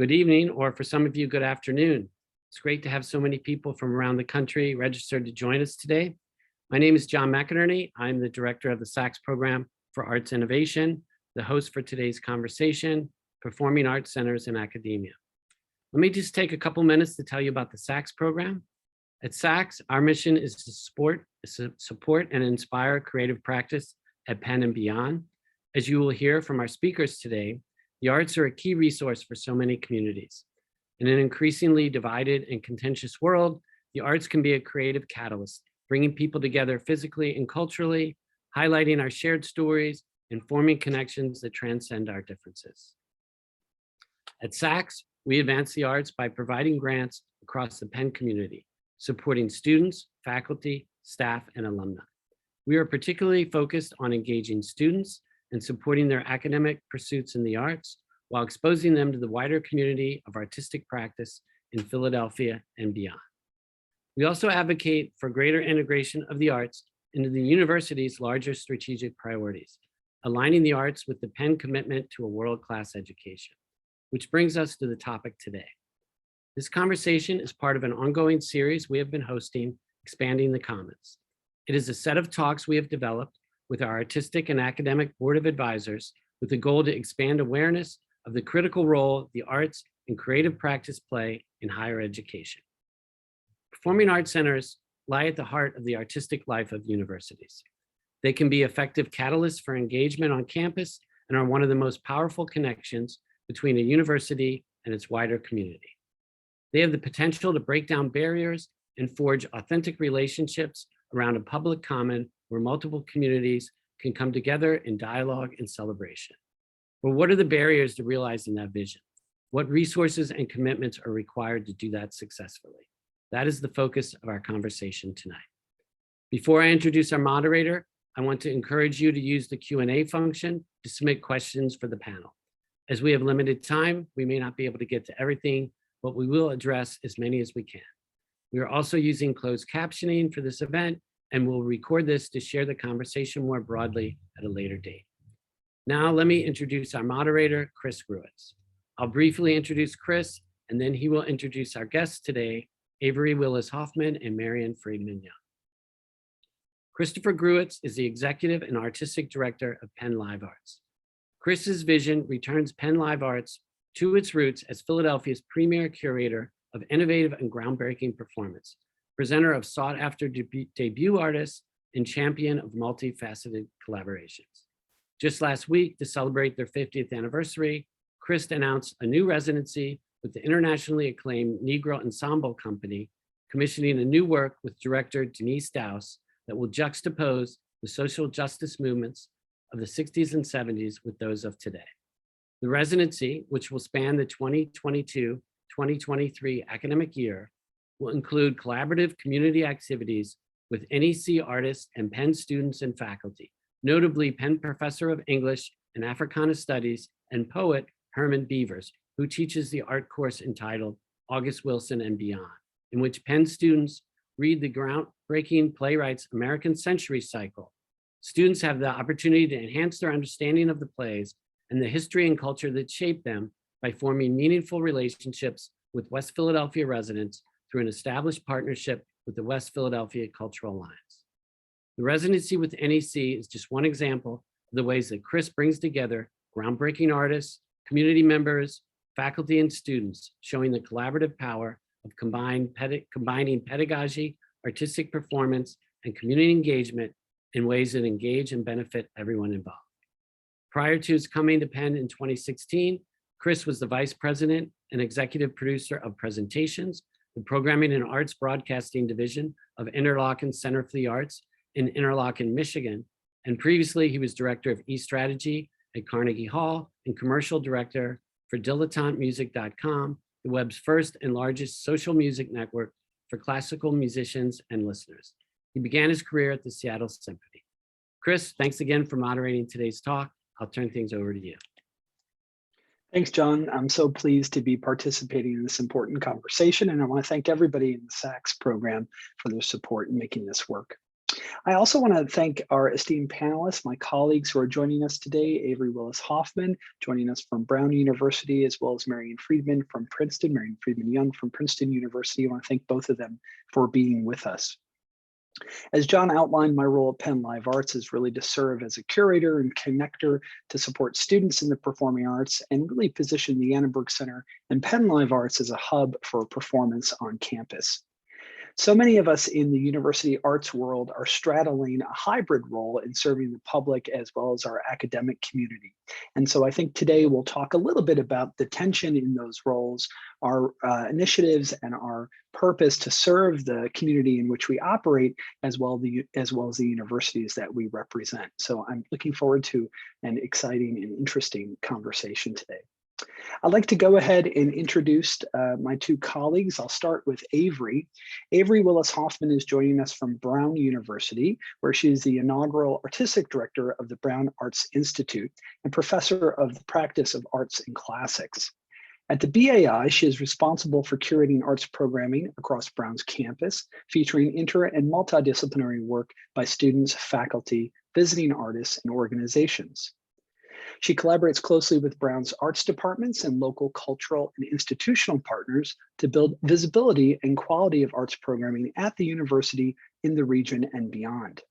good evening, or for some of you, good afternoon. It's great to have so many people from around the country registered to join us today. My name is John McInerney. I'm the director of the Sachs Program for Arts Innovation, the host for today's conversation, Performing Arts Centers in Academia. Let me just take a couple minutes to tell you about the Sachs Program. At Sachs, our mission is to support and inspire creative practice at Penn and beyond. As you will hear from our speakers today, the arts are a key resource for so many communities. In an increasingly divided and contentious world, the arts can be a creative catalyst, bringing people together physically and culturally, highlighting our shared stories, and forming connections that transcend our differences. At Sachs, we advance the arts by providing grants across the Penn community, supporting students, faculty, staff, and alumni. We are particularly focused on engaging students and supporting their academic pursuits in the arts while exposing them to the wider community of artistic practice in Philadelphia and beyond. We also advocate for greater integration of the arts into the university's larger strategic priorities, aligning the arts with the Penn commitment to a world-class education, which brings us to the topic today. This conversation is part of an ongoing series we have been hosting, Expanding the Commons. It is a set of talks we have developed with our artistic and academic board of advisors with the goal to expand awareness of the critical role the arts and creative practice play in higher education. Performing arts centers lie at the heart of the artistic life of universities. They can be effective catalysts for engagement on campus and are one of the most powerful connections between a university and its wider community. They have the potential to break down barriers and forge authentic relationships around a public common where multiple communities can come together in dialogue and celebration. But what are the barriers to realizing that vision? What resources and commitments are required to do that successfully? That is the focus of our conversation tonight. Before I introduce our moderator, I want to encourage you to use the Q&A function to submit questions for the panel. As we have limited time, we may not be able to get to everything, but we will address as many as we can. We are also using closed captioning for this event, and we'll record this to share the conversation more broadly at a later date. Now, let me introduce our moderator, Chris Gruitz. I'll briefly introduce Chris, and then he will introduce our guests today, Avery, Willis, Hoffman, and Marion, Friedman. Christopher Gruitz is the executive and artistic director of Penn Live Arts. Chris's vision returns Penn Live Arts to its roots as Philadelphia's premier curator of innovative and groundbreaking performance, presenter of sought-after debut artists, and champion of multifaceted collaborations. Just last week, to celebrate their 50th anniversary, Chris announced a new residency with the internationally acclaimed Negro Ensemble Company, commissioning a new work with director Denise Dowse that will juxtapose the social justice movements of the 60s and 70s with those of today. The residency, which will span the 2022-2023 academic year, will include collaborative community activities with NEC artists and Penn students and faculty, notably Penn Professor of English and Africana Studies and poet Herman Beavers, who teaches the art course entitled August Wilson and Beyond, in which Penn students read the groundbreaking playwright's American Century Cycle. Students have the opportunity to enhance their understanding of the plays and the history and culture that shaped them by forming meaningful relationships with West Philadelphia residents through an established partnership with the West Philadelphia Cultural Alliance. The residency with NEC is just one example of the ways that Chris brings together groundbreaking artists, community members, faculty, and students, showing the collaborative power of combining pedagogy, artistic performance, and community engagement in ways that engage and benefit everyone involved. Prior to his coming to Penn in 2016, Chris was the vice president and executive producer of Presentations, the Programming and Arts Broadcasting Division of Interlochen Center for the Arts in Interlochen, Michigan. And previously, he was director of e-strategy at Carnegie Hall and commercial director for dilettantemusic.com, the web's first and largest social music network for classical musicians and listeners. He began his career at the Seattle Symphony. Chris, thanks again for moderating today's talk. I'll turn things over to you. Thanks, John. I'm so pleased to be participating in this important conversation, and I want to thank everybody in the Sachs program for their support in making this work. I also want to thank our esteemed panelists, my colleagues who are joining us today, Avery, Willis, Hoffman, joining us from Brown University, as well as Marion Friedman from Princeton, Marion Friedman Young from Princeton University. I want to thank both of them for being with us. As John outlined, my role at Penn Live Arts is really to serve as a curator and connector to support students in the performing arts and really position the Annenberg Center and Penn Live Arts as a hub for performance on campus. So many of us in the university arts world are straddling a hybrid role in serving the public as well as our academic community. And so I think today we'll talk a little bit about the tension in those roles, our initiatives and our purpose to serve the community in which we operate, as well as the universities that we represent. So I'm looking forward to an exciting and interesting conversation today. I'd like to go ahead and introduce my two colleagues. I'll start with Avery. Avery Willis Hoffman is joining us from Brown University, where she is the inaugural artistic director of the Brown Arts Institute and professor of the practice of arts and classics. At the BAI, she is responsible for curating arts programming across Brown's campus, featuring inter and multidisciplinary work by students, faculty, visiting artists, and organizations. She collaborates closely with Brown's arts departments and local cultural and institutional partners to build visibility and quality of arts programming at the university, in the region, and beyond.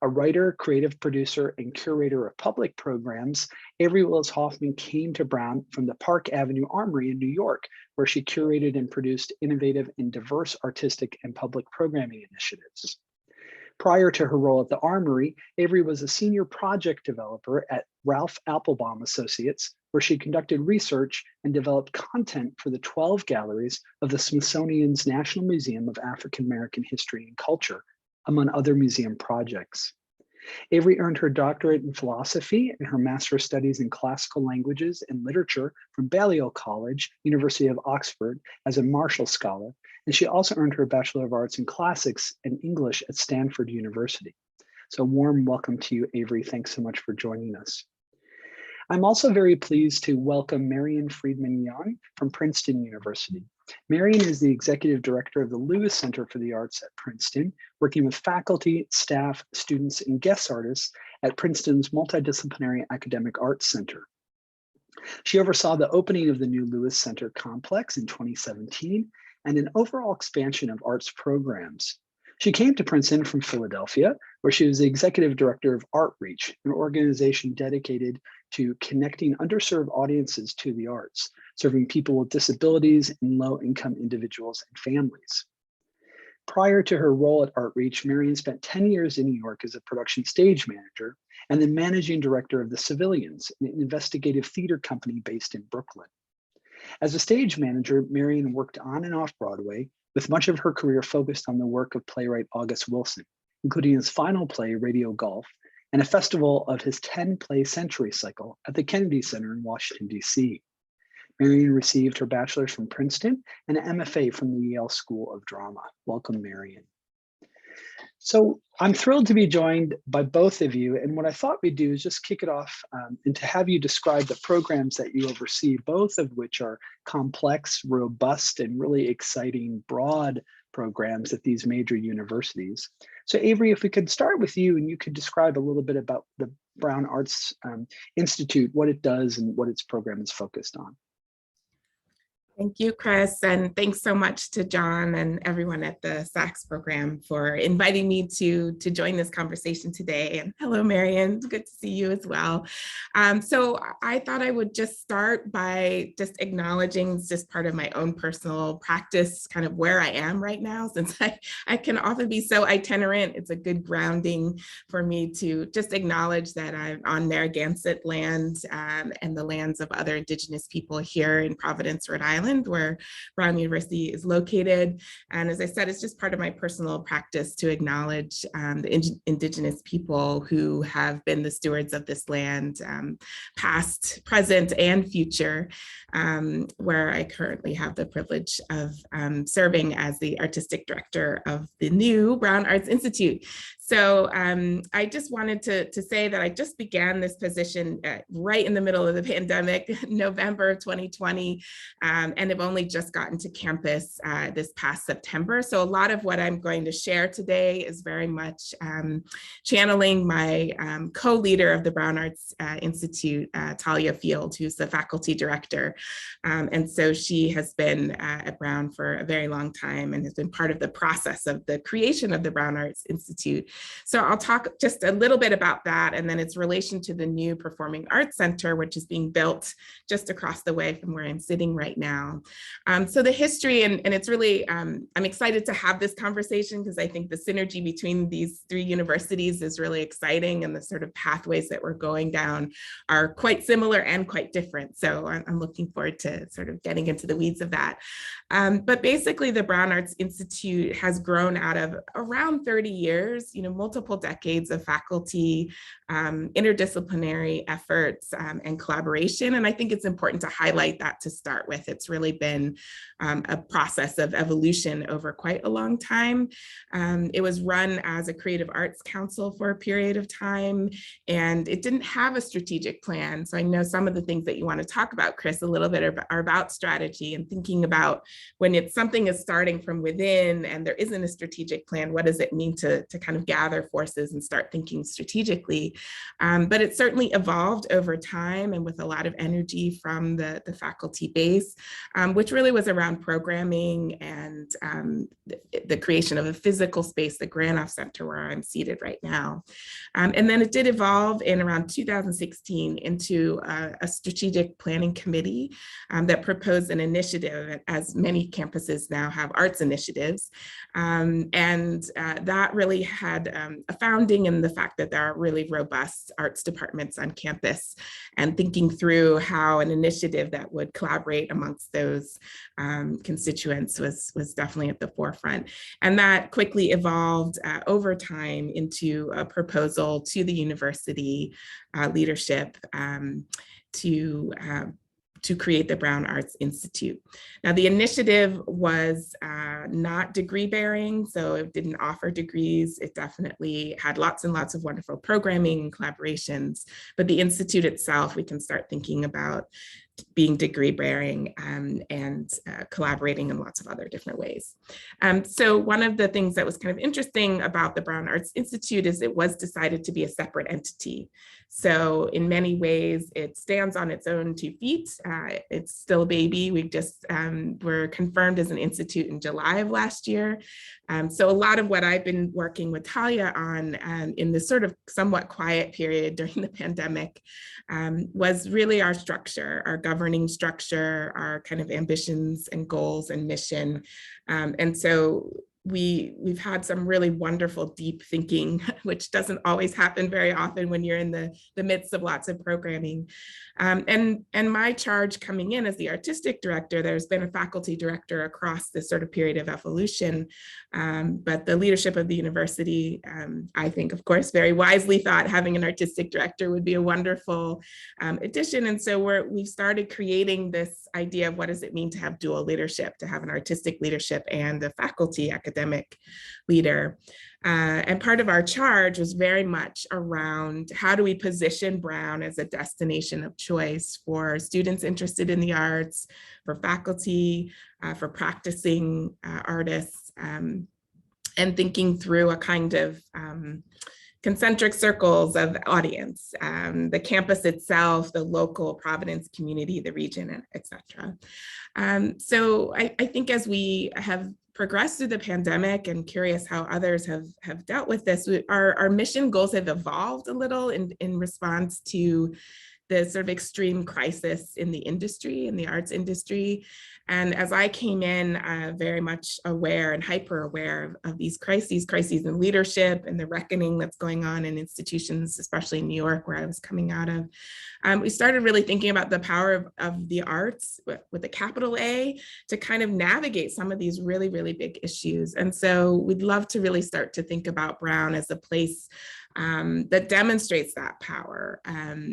A writer, creative producer, and curator of public programs, Avery Willis Hoffman came to Brown from the Park Avenue Armory in New York, where she curated and produced innovative and diverse artistic and public programming initiatives. Prior to her role at the Armory, Avery was a senior project developer at Ralph Applebaum Associates, where she conducted research and developed content for the 12 galleries of the Smithsonian's National Museum of African American History and Culture, among other museum projects. Avery earned her doctorate in philosophy and her Master of Studies in Classical Languages and Literature from Balliol College, University of Oxford, as a Marshall Scholar, and she also earned her Bachelor of Arts in Classics and English at Stanford University. So warm welcome to you, Avery. Thanks so much for joining us. I'm also very pleased to welcome Marion Friedman Young from Princeton University. Marion is the executive director of the Lewis Center for the Arts at Princeton, working with faculty, staff, students, and guest artists at Princeton's Multidisciplinary Academic Arts Center. She oversaw the opening of the new Lewis Center complex in 2017 and an overall expansion of arts programs. She came to Princeton from Philadelphia, where she was the executive director of Artreach, an organization dedicated to connecting underserved audiences to the arts, serving people with disabilities and low-income individuals and families. Prior to her role at Artreach, Marion spent 10 years in New York as a production stage manager and the managing director of the Civilians, an investigative theater company based in Brooklyn. As a stage manager, Marion worked on and off Broadway, with much of her career focused on the work of playwright August Wilson, including his final play, Radio Golf, and a festival of his 10-play century cycle at the Kennedy Center in Washington, D.C. Marion received her bachelor's from Princeton and an MFA from the Yale School of Drama. Welcome, Marion. So I'm thrilled to be joined by both of you. And what I thought we'd do is just kick it off and to have you describe the programs that you oversee, both of which are complex, robust, and really exciting, broad programs at these major universities. So Avery, if we could start with you and you could describe a little bit about the Brown Arts Institute, what it does and what its program is focused on. Thank you, Chris, and thanks so much to John and everyone at the SACS program for inviting me to join this conversation today. And hello, Marion, it's good to see you as well. So I thought I would just start by just acknowledging just part of my own personal practice, kind of where I am right now, since I can often be so itinerant. It's a good grounding for me to just acknowledge that I'm on Narragansett land and the lands of other Indigenous people here in Providence, Rhode Island, where Brown University is located. And as I said, it's just part of my personal practice to acknowledge the Indigenous people who have been the stewards of this land, past, present, and future, where I currently have the privilege of serving as the artistic director of the new Brown Arts Institute. So I just wanted to say that I just began this position right in the middle of the pandemic, November of 2020, and have only just gotten to campus this past September. So a lot of what I'm going to share today is very much channeling my co-leader of the Brown Arts Institute, Talia Field, who's the faculty director. And so she has been at Brown for a very long time and has been part of the process of the creation of the Brown Arts Institute. So I'll talk just a little bit about that and then its relation to the new Performing Arts Center, which is being built just across the way from where I'm sitting right now. So the history, and it's really, I'm excited to have this conversation because I think the synergy between these three universities is really exciting, and the sort of pathways that we're going down are quite similar and quite different. So I'm looking forward to sort of getting into the weeds of that. But basically the Brown Arts Institute has grown out of around 30 years, multiple decades of faculty, interdisciplinary efforts and collaboration. And I think it's important to highlight that to start with. It's really been a process of evolution over quite a long time. It was run as a creative arts council for a period of time, and it didn't have a strategic plan. So I know some of the things that you want to talk about, Chris, a little bit are about strategy and thinking about when it's something is starting from within and there isn't a strategic plan, what does it mean to kind of gather forces and start thinking strategically? But it certainly evolved over time and with a lot of energy from the faculty base, which really was around programming and the creation of a physical space, the Granoff Center, where I'm seated right now. And then it did evolve in around 2016 into a strategic planning committee that proposed an initiative, as many campuses now have arts initiatives. And that really had a founding in the fact that there are really robust arts departments on campus, and thinking through how an initiative that would collaborate amongst those constituents was definitely at the forefront. And that quickly evolved over time into a proposal to the university leadership to create the Brown Arts Institute. Now, the initiative was not degree bearing, so it didn't offer degrees. It definitely had lots and lots of wonderful programming and collaborations, but the Institute itself, we can start thinking about being degree bearing and collaborating in lots of other different ways. So one of the things that was kind of interesting about the Brown Arts Institute is it was decided to be a separate entity. So in many ways, it stands on its own 2 feet. It's still a baby. We just were confirmed as an institute in July of last year. So a lot of what I've been working with Talia on in this sort of somewhat quiet period during the pandemic was really our structure, our governing structure, our kind of ambitions and goals and mission. And so we've had some really wonderful deep thinking, which doesn't always happen very often when you're in the midst of lots of programming. And my charge coming in as the artistic director, there's been a faculty director across this sort of period of evolution, but the leadership of the university, I think, of course, very wisely thought having an artistic director would be a wonderful addition. And so we've started creating this idea of what does it mean to have dual leadership, to have an artistic leadership and a faculty academic leader. And part of our charge was very much around how do we position Brown as a destination of choice for students interested in the arts, for faculty, for practicing artists, and thinking through a kind of concentric circles of audience, the campus itself, the local Providence community, the region, et cetera. So I think as we have progressed through the pandemic, and curious how others have dealt with this, our mission goals have evolved a little in response to the sort of extreme crisis in the industry, in the arts industry. And as I came in very much aware and hyper aware of these crises in leadership and the reckoning that's going on in institutions, especially in New York, where I was coming out of, we started really thinking about the power of the arts with a capital A to kind of navigate some of these really, really big issues. And so we'd love to really start to think about Brown as a place that demonstrates that power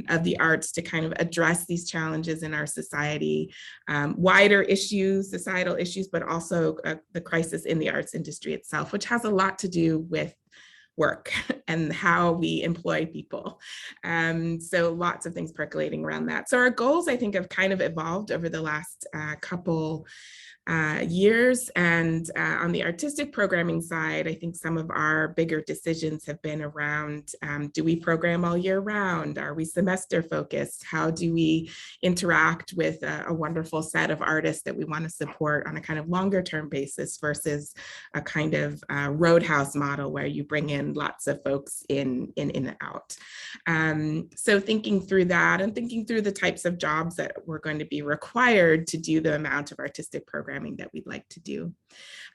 of the arts to kind of address these challenges in our society, wider issues, societal issues, but also the crisis in the arts industry itself, which has a lot to do with work and how we employ people. So lots of things percolating around that. So our goals, I think, have kind of evolved over the last couple years. And on the artistic programming side, I think some of our bigger decisions have been around, do we program all year round? Are we semester focused? How do we interact with a wonderful set of artists that we want to support on a kind of longer term basis versus a kind of roadhouse model where you bring in lots of folks in and out. So thinking through that and thinking through the types of jobs that we're going to be required to do the amount of artistic programming that we'd like to do.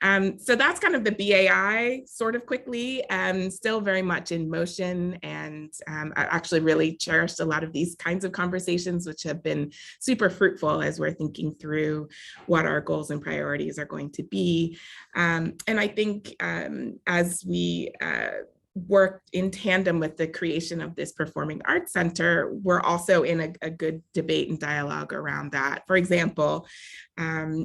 So that's kind of the BAI sort of quickly, still very much in motion. And I actually really cherished a lot of these kinds of conversations, which have been super fruitful as we're thinking through what our goals and priorities are going to be. And I think as we worked in tandem with the creation of this Performing Arts Center, we're also in a good debate and dialogue around that. For example,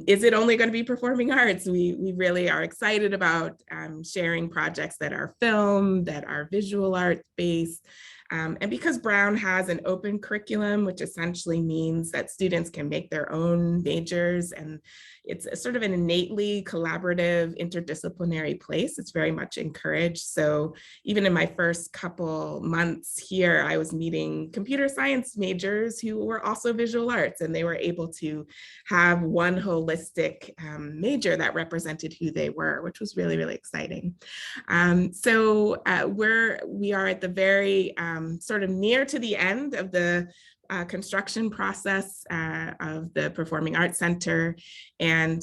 is it only going to be performing arts? We really are excited about sharing projects that are film, that are visual art based. And because Brown has an open curriculum, which essentially means that students can make their own majors, and it's a sort of an innately collaborative, interdisciplinary place, it's very much encouraged. So even in my first couple months here, I was meeting computer science majors who were also visual arts, and they were able to have one holistic major that represented who they were, which was really, really exciting. So we are at the very sort of near to the end of the construction process of the Performing Arts Center, and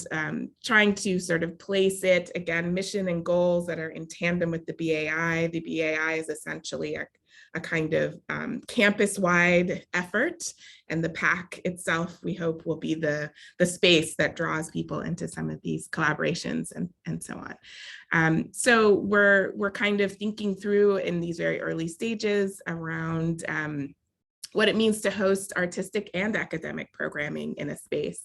trying to sort of place it, again, mission and goals that are in tandem with the BAI. The BAI is essentially a kind of campus-wide effort, and the PAC itself, we hope, will be the space that draws people into some of these collaborations and so on. So we're kind of thinking through in these very early stages around what it means to host artistic and academic programming in a space.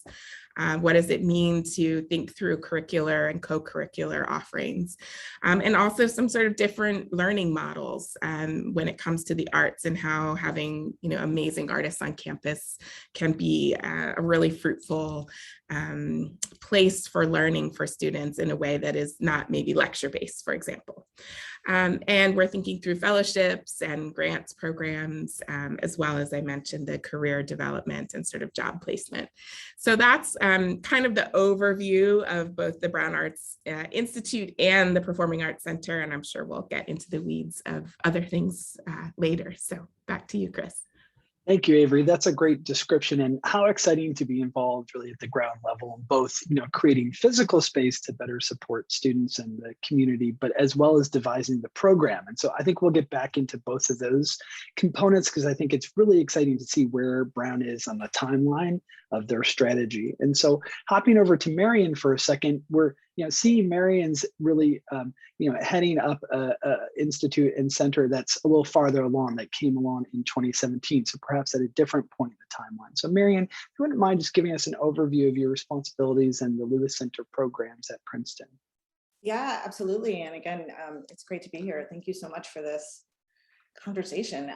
What does it mean to think through curricular and co-curricular offerings? And also some sort of different learning models when it comes to the arts, and how having amazing artists on campus can be a really fruitful place for learning for students in a way that is not maybe lecture-based, for example. And we're thinking through fellowships and grants programs, as well as I mentioned, the career development and sort of job placement. So that's kind of the overview of both the Brown Arts Institute and the Performing Arts Center, and I'm sure we'll get into the weeds of other things later. So back to you, Chris. Thank you, Avery. That's a great description, and how exciting to be involved really at the ground level, both creating physical space to better support students and the community, but as well as devising the program. And so I think we'll get back into both of those components, because I think it's really exciting to see where Brown is on the timeline of their strategy. And so hopping over to Marion for a second, we're seeing Marion's really heading up a institute and center that's a little farther along, that came along in 2017. So perhaps at a different point in the timeline. So Marion, if you wouldn't mind just giving us an overview of your responsibilities and the Lewis Center programs at Princeton. Yeah, absolutely. And again, it's great to be here. Thank you so much for this conversation.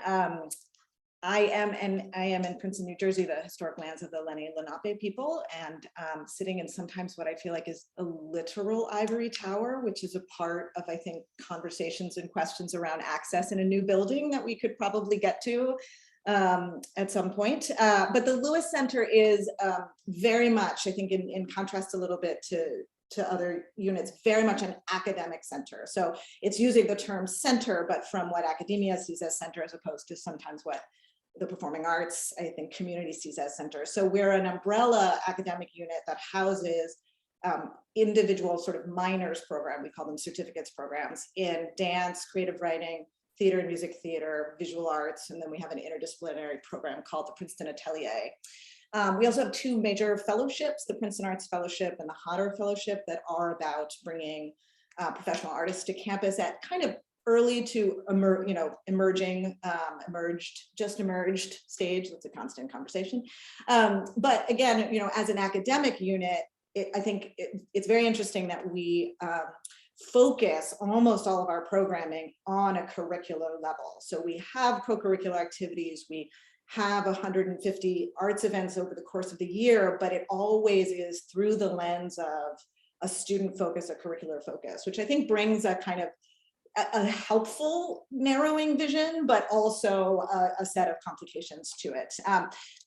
I am in Princeton, New Jersey, the historic lands of the Lenni and Lenape people, and sitting in sometimes what I feel like is a literal ivory tower, which is a part of, I think, conversations and questions around access in a new building that we could probably get to at some point. But the Lewis Center is very much, I think, in contrast a little bit to other units, very much an academic center. So it's using the term center, but from what academia sees as center, as opposed to sometimes what the performing arts, I think, community sees as center. So we're an umbrella academic unit that houses individual sort of minors program, we call them certificates programs, in dance, creative writing, theater and music theater, visual arts, and then we have an interdisciplinary program called the Princeton Atelier. We also have two major fellowships, the Princeton Arts Fellowship and the Hodder Fellowship, that are about bringing professional artists to campus at kind of early to emerging, just emerged stage. That's a constant conversation. But again, as an academic unit, I think it's very interesting that we focus almost all of our programming on a curricular level. So we have co-curricular activities, we have 150 arts events over the course of the year, but it always is through the lens of a student focus, a curricular focus, which I think brings a kind of a helpful narrowing vision, but also a set of complications to it.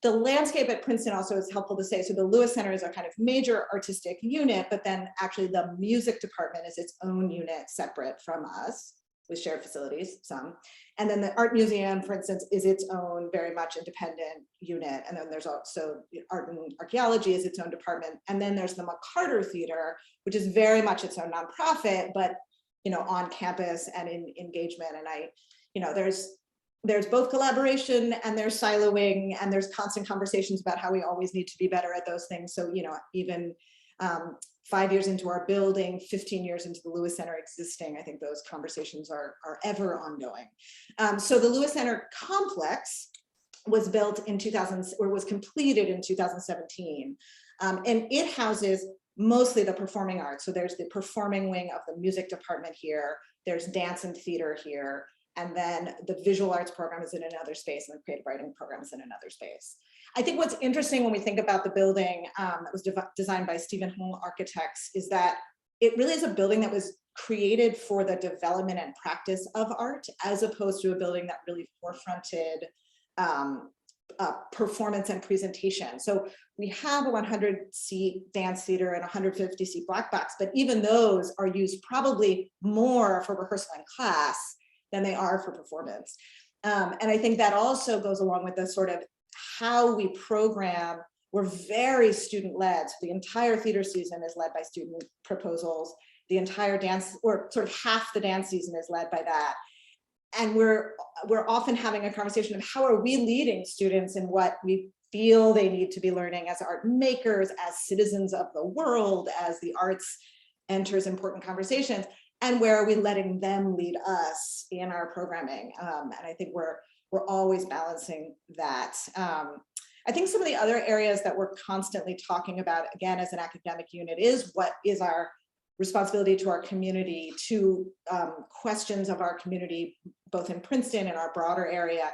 The landscape at Princeton also is helpful to say, so the Lewis Center is a kind of major artistic unit, but then actually the music department is its own unit separate from us, with shared facilities, some. And then the art museum, for instance, is its own very much independent unit. And then there's also art and archaeology is its own department. And then there's the McCarter Theater, which is very much its own nonprofit, but on campus and in engagement. And there's both collaboration and there's siloing and there's constant conversations about how we always need to be better at those things. So, even 5 years into our building, 15 years into the Lewis Center existing, I think those conversations are ever ongoing. So the Lewis Center complex was built in 2000, or was completed in 2017. And it houses mostly the performing arts. So there's the performing wing of the music department here, there's dance and theater here, and then the visual arts program is in another space and the creative writing program is in another space. I think what's interesting when we think about the building that was designed by Stephen Hung Architects is that it really is a building that was created for the development and practice of art, as opposed to a building that really forefronted performance and presentation. So we have a 100-seat dance theater and 150-seat black box, but even those are used probably more for rehearsal and class than they are for performance. And I think that also goes along with the sort of how we program. We're very student-led. So the entire theater season is led by student proposals. The entire dance, or sort of half the dance season, is led by that. And we're often having a conversation of how are we leading students in what we feel they need to be learning as art makers, as citizens of the world, as the arts enters important conversations, and where are we letting them lead us in our programming? And I think we're always balancing that. I think some of the other areas that we're constantly talking about, again, as an academic unit, is what is our responsibility to our community, to questions of our community, both in Princeton and our broader area.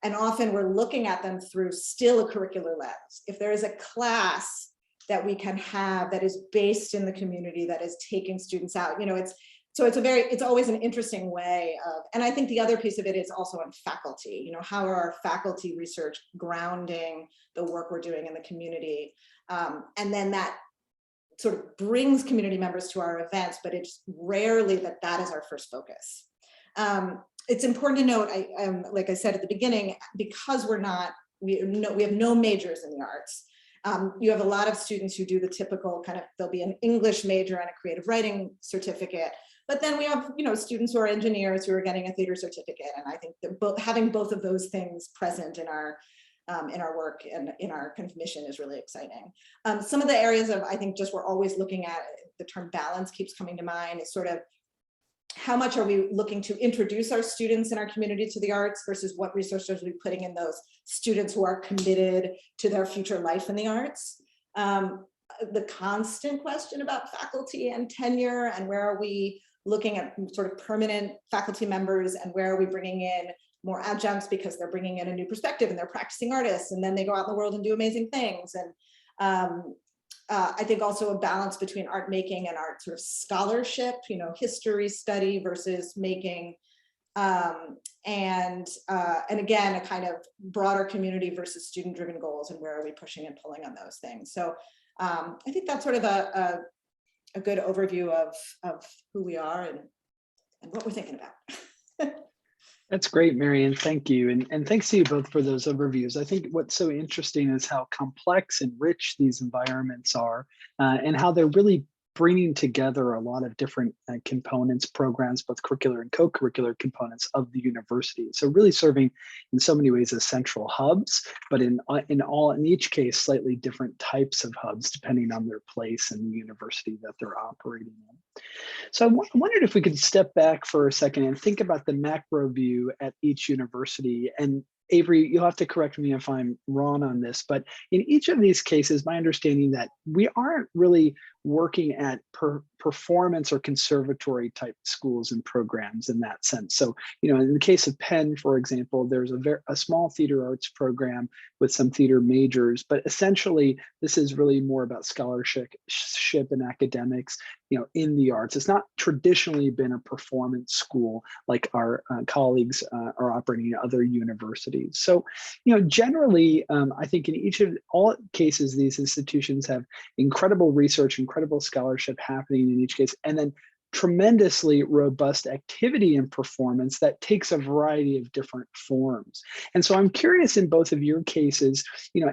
And often we're looking at them through still a curricular lens. If there is a class that we can have that is based in the community, that is taking students out, it's always an interesting way of, and I think the other piece of it is also on faculty, how are our faculty research grounding the work we're doing in the community? And then that sort of brings community members to our events, but it's rarely that is our first focus. It's important to note, like I said at the beginning, because we have no majors in the arts. You have a lot of students who do the typical kind of, there'll be an English major and a creative writing certificate, but then we have students who are engineers who are getting a theater certificate. And I think that having both of those things present in our work and in our kind of mission is really exciting. Some of the areas of, I think, just we're always looking at, the term balance keeps coming to mind, is sort of how much are we looking to introduce our students in our community to the arts versus what resources are we putting in those students who are committed to their future life in the arts. The constant question about faculty and tenure, and where are we looking at sort of permanent faculty members, and where are we bringing in more adjuncts because they're bringing in a new perspective and they're practicing artists, and then they go out in the world and do amazing things. And I think also a balance between art making and art sort of scholarship, history study versus making, and again, a kind of broader community versus student-driven goals, and where are we pushing and pulling on those things. So I think that's sort of a good overview of who we are and what we're thinking about. That's great, Marion. Thank you. And thanks to you both for those overviews. I think what's so interesting is how complex and rich these environments are, and how they're really bringing together a lot of different components, programs, both curricular and co-curricular components of the university. So really serving in so many ways as central hubs, but in each case, slightly different types of hubs, depending on their place in the university that they're operating in. So I wondered if we could step back for a second and think about the macro view at each university. And Avery, you'll have to correct me if I'm wrong on this, but in each of these cases, my understanding that we aren't really working at performance or conservatory type schools and programs in that sense. So, in the case of Penn, for example, there's a small theater arts program with some theater majors, but essentially this is really more about scholarship and academics, in the arts. It's not traditionally been a performance school like our colleagues are operating at other universities. So, generally, I think in all cases, these institutions have incredible research, incredible scholarship happening in each case, and then tremendously robust activity and performance that takes a variety of different forms. And so I'm curious in both of your cases,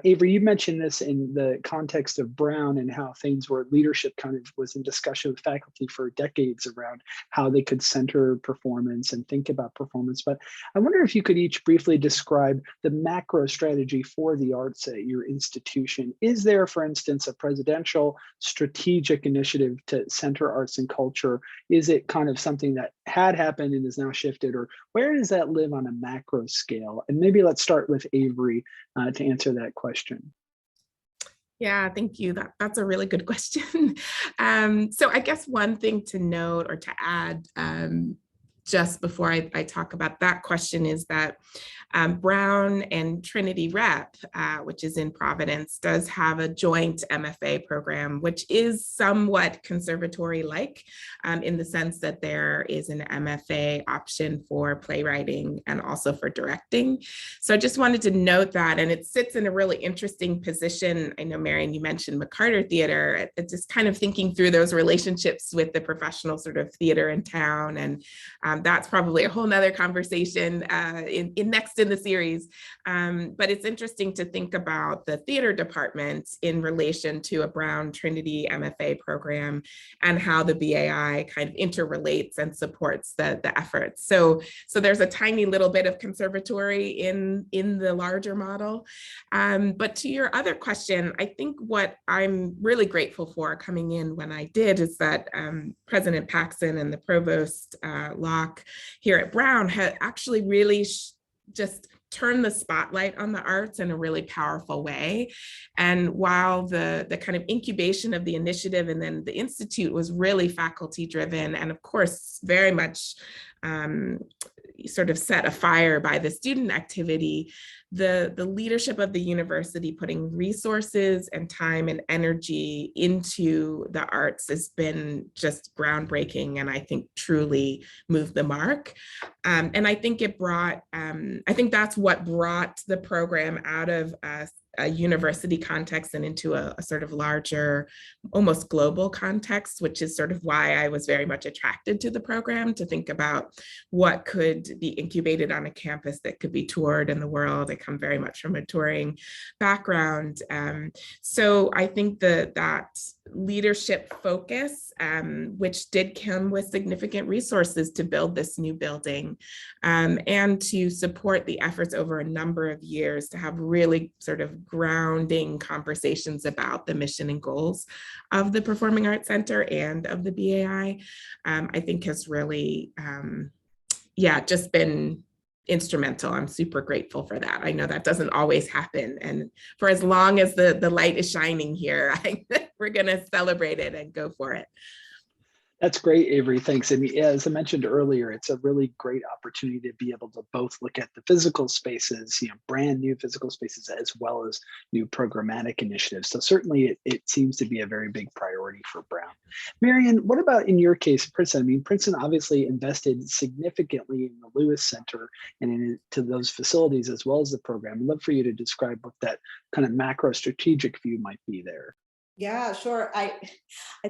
Avery, you mentioned this in the context of Brown and how things were leadership kind of was in discussion with faculty for decades around how they could center performance and think about performance. But I wonder if you could each briefly describe the macro strategy for the arts at your institution. Is there, for instance, a presidential strategic initiative to center arts and culture? Is it kind of something that had happened and is now shifted, or where does that live on a macro scale? And maybe let's start with Avery to answer that question. Yeah, thank you. That's a really good question. So I guess one thing to note or to add just before I talk about that question is that Brown and Trinity Rep, which is in Providence, does have a joint MFA program, which is somewhat conservatory-like in the sense that there is an MFA option for playwriting and also for directing. So I just wanted to note that, and it sits in a really interesting position. I know, Marion, you mentioned McCarter Theater. It's just kind of thinking through those relationships with the professional sort of theater in town, and that's probably a whole nother conversation next in the series. But it's interesting to think about the theater department in relation to a Brown Trinity MFA program and how the BAI kind of interrelates and supports the efforts. So there's a tiny little bit of conservatory in the larger model. But to your other question, I think what I'm really grateful for coming in when I did is that President Paxson and the Provost Locke here at Brown had actually really just turn the spotlight on the arts in a really powerful way. And while the kind of incubation of the initiative and then the Institute was really faculty driven, and of course, very much sort of set afire by the student activity, the leadership of the university putting resources and time and energy into the arts has been just groundbreaking, and I think truly moved the mark. And I think I think that's what brought the program out of a university context and into a sort of larger, almost global context, which is sort of why I was very much attracted to the program, to think about what could be incubated on a campus that could be toured in the world. I come very much from a touring background. So I think that leadership focus, which did come with significant resources to build this new building, and to support the efforts over a number of years to have really sort of grounding conversations about the mission and goals of the Performing Arts Center and of the BAI, I think has really, just been instrumental. I'm super grateful for that. I know that doesn't always happen. And for as long as the light is shining here, we're going to celebrate it and go for it. That's great, Avery. Thanks. And as I mentioned earlier, it's a really great opportunity to be able to both look at the physical spaces, brand new physical spaces, as well as new programmatic initiatives. So certainly it seems to be a very big priority for Brown. Marion, what about in your case, Princeton? I mean, Princeton obviously invested significantly in the Lewis Center and into those facilities as well as the program. I'd love for you to describe what that kind of macro strategic view might be there. Yeah, sure. I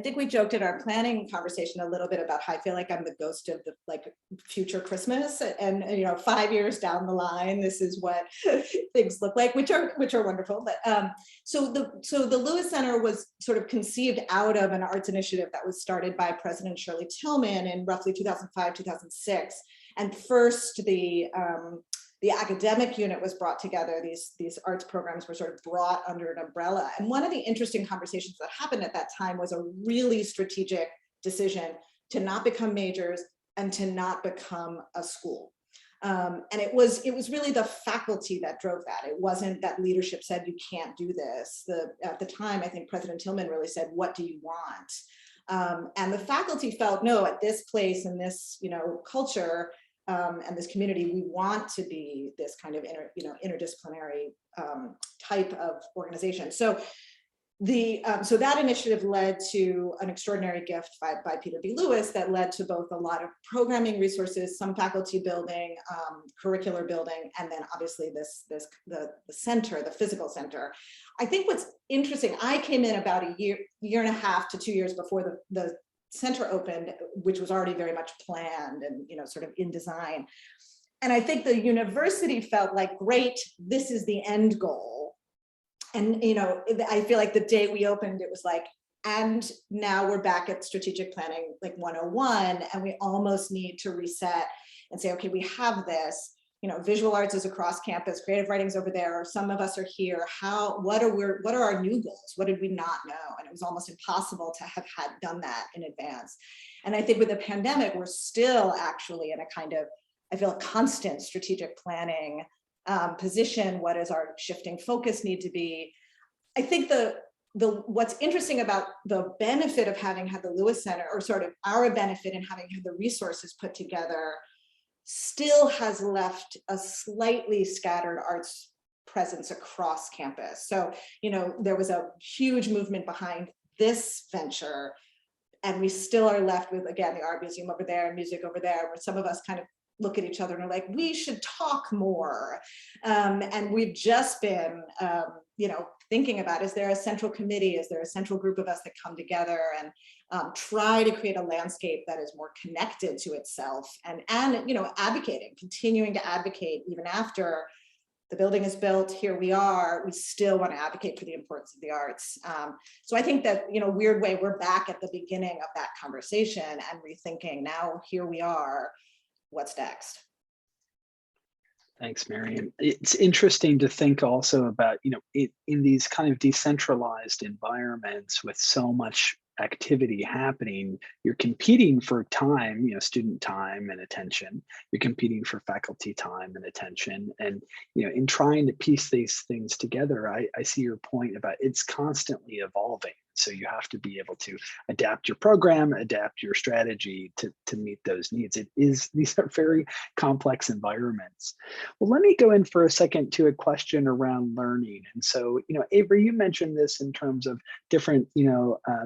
think we joked in our planning conversation a little bit about how I feel like I'm the ghost of the future Christmas, and 5 years down the line, this is what things look like, which are wonderful. But so the Lewis Center was sort of conceived out of an arts initiative that was started by President Shirley Tillman in roughly 2005, 2006, and first the academic unit was brought together. These arts programs were sort of brought under an umbrella. And one of the interesting conversations that happened at that time was a really strategic decision to not become majors and to not become a school. And it was really the faculty that drove that. It wasn't that leadership said, you can't do this. At the time, I think President Tillman really said, what do you want? And the faculty felt, no, at this place and this, culture and this community, we want to be this kind of interdisciplinary type of organization. So so that initiative led to an extraordinary gift by Peter B. Lewis that led to both a lot of programming resources, some faculty building, curricular building, and then obviously the center, the physical center. I think what's interesting, I came in about a year and a half to 2 years before the center opened, which was already very much planned and sort of in design. And I think the university felt like, great, this is the end goal. And, I feel like the day we opened, it was like, and now we're back at strategic planning, like 101, and we almost need to reset and say, okay, we have this, visual arts is across campus, creative writing's over there, some of us are here. What are our new goals? What did we not know? And it was almost impossible to have done that in advance. And I think with the pandemic, we're still actually in a kind of, I feel, a constant strategic planning position. What does our shifting focus need to be? I think what's interesting about the benefit of having had the Lewis Center, or sort of our benefit in having had the resources put together, still has left a slightly scattered arts presence across campus. So, there was a huge movement behind this venture, and we still are left with, again, the art museum over there and music over there, where some of us kind of look at each other and are like, we should talk more. And we've just been, thinking about, is there a central committee? Is there a central group of us that come together and try to create a landscape that is more connected to itself and advocating, continuing to advocate even after the building is built, here we are, we still want to advocate for the importance of the arts. So I think that, weird way, we're back at the beginning of that conversation and rethinking, now here we are, what's next? Thanks, Marion. It's interesting to think also about, in these kind of decentralized environments with so much activity happening, you're competing for time, student time and attention. You're competing for faculty time and attention. And, in trying to piece these things together, I see your point about it's constantly evolving. So you have to be able to adapt your program, adapt your strategy to meet those needs. These are very complex environments. Well, let me go in for a second to a question around learning. And so, Avery, you mentioned this in terms of different,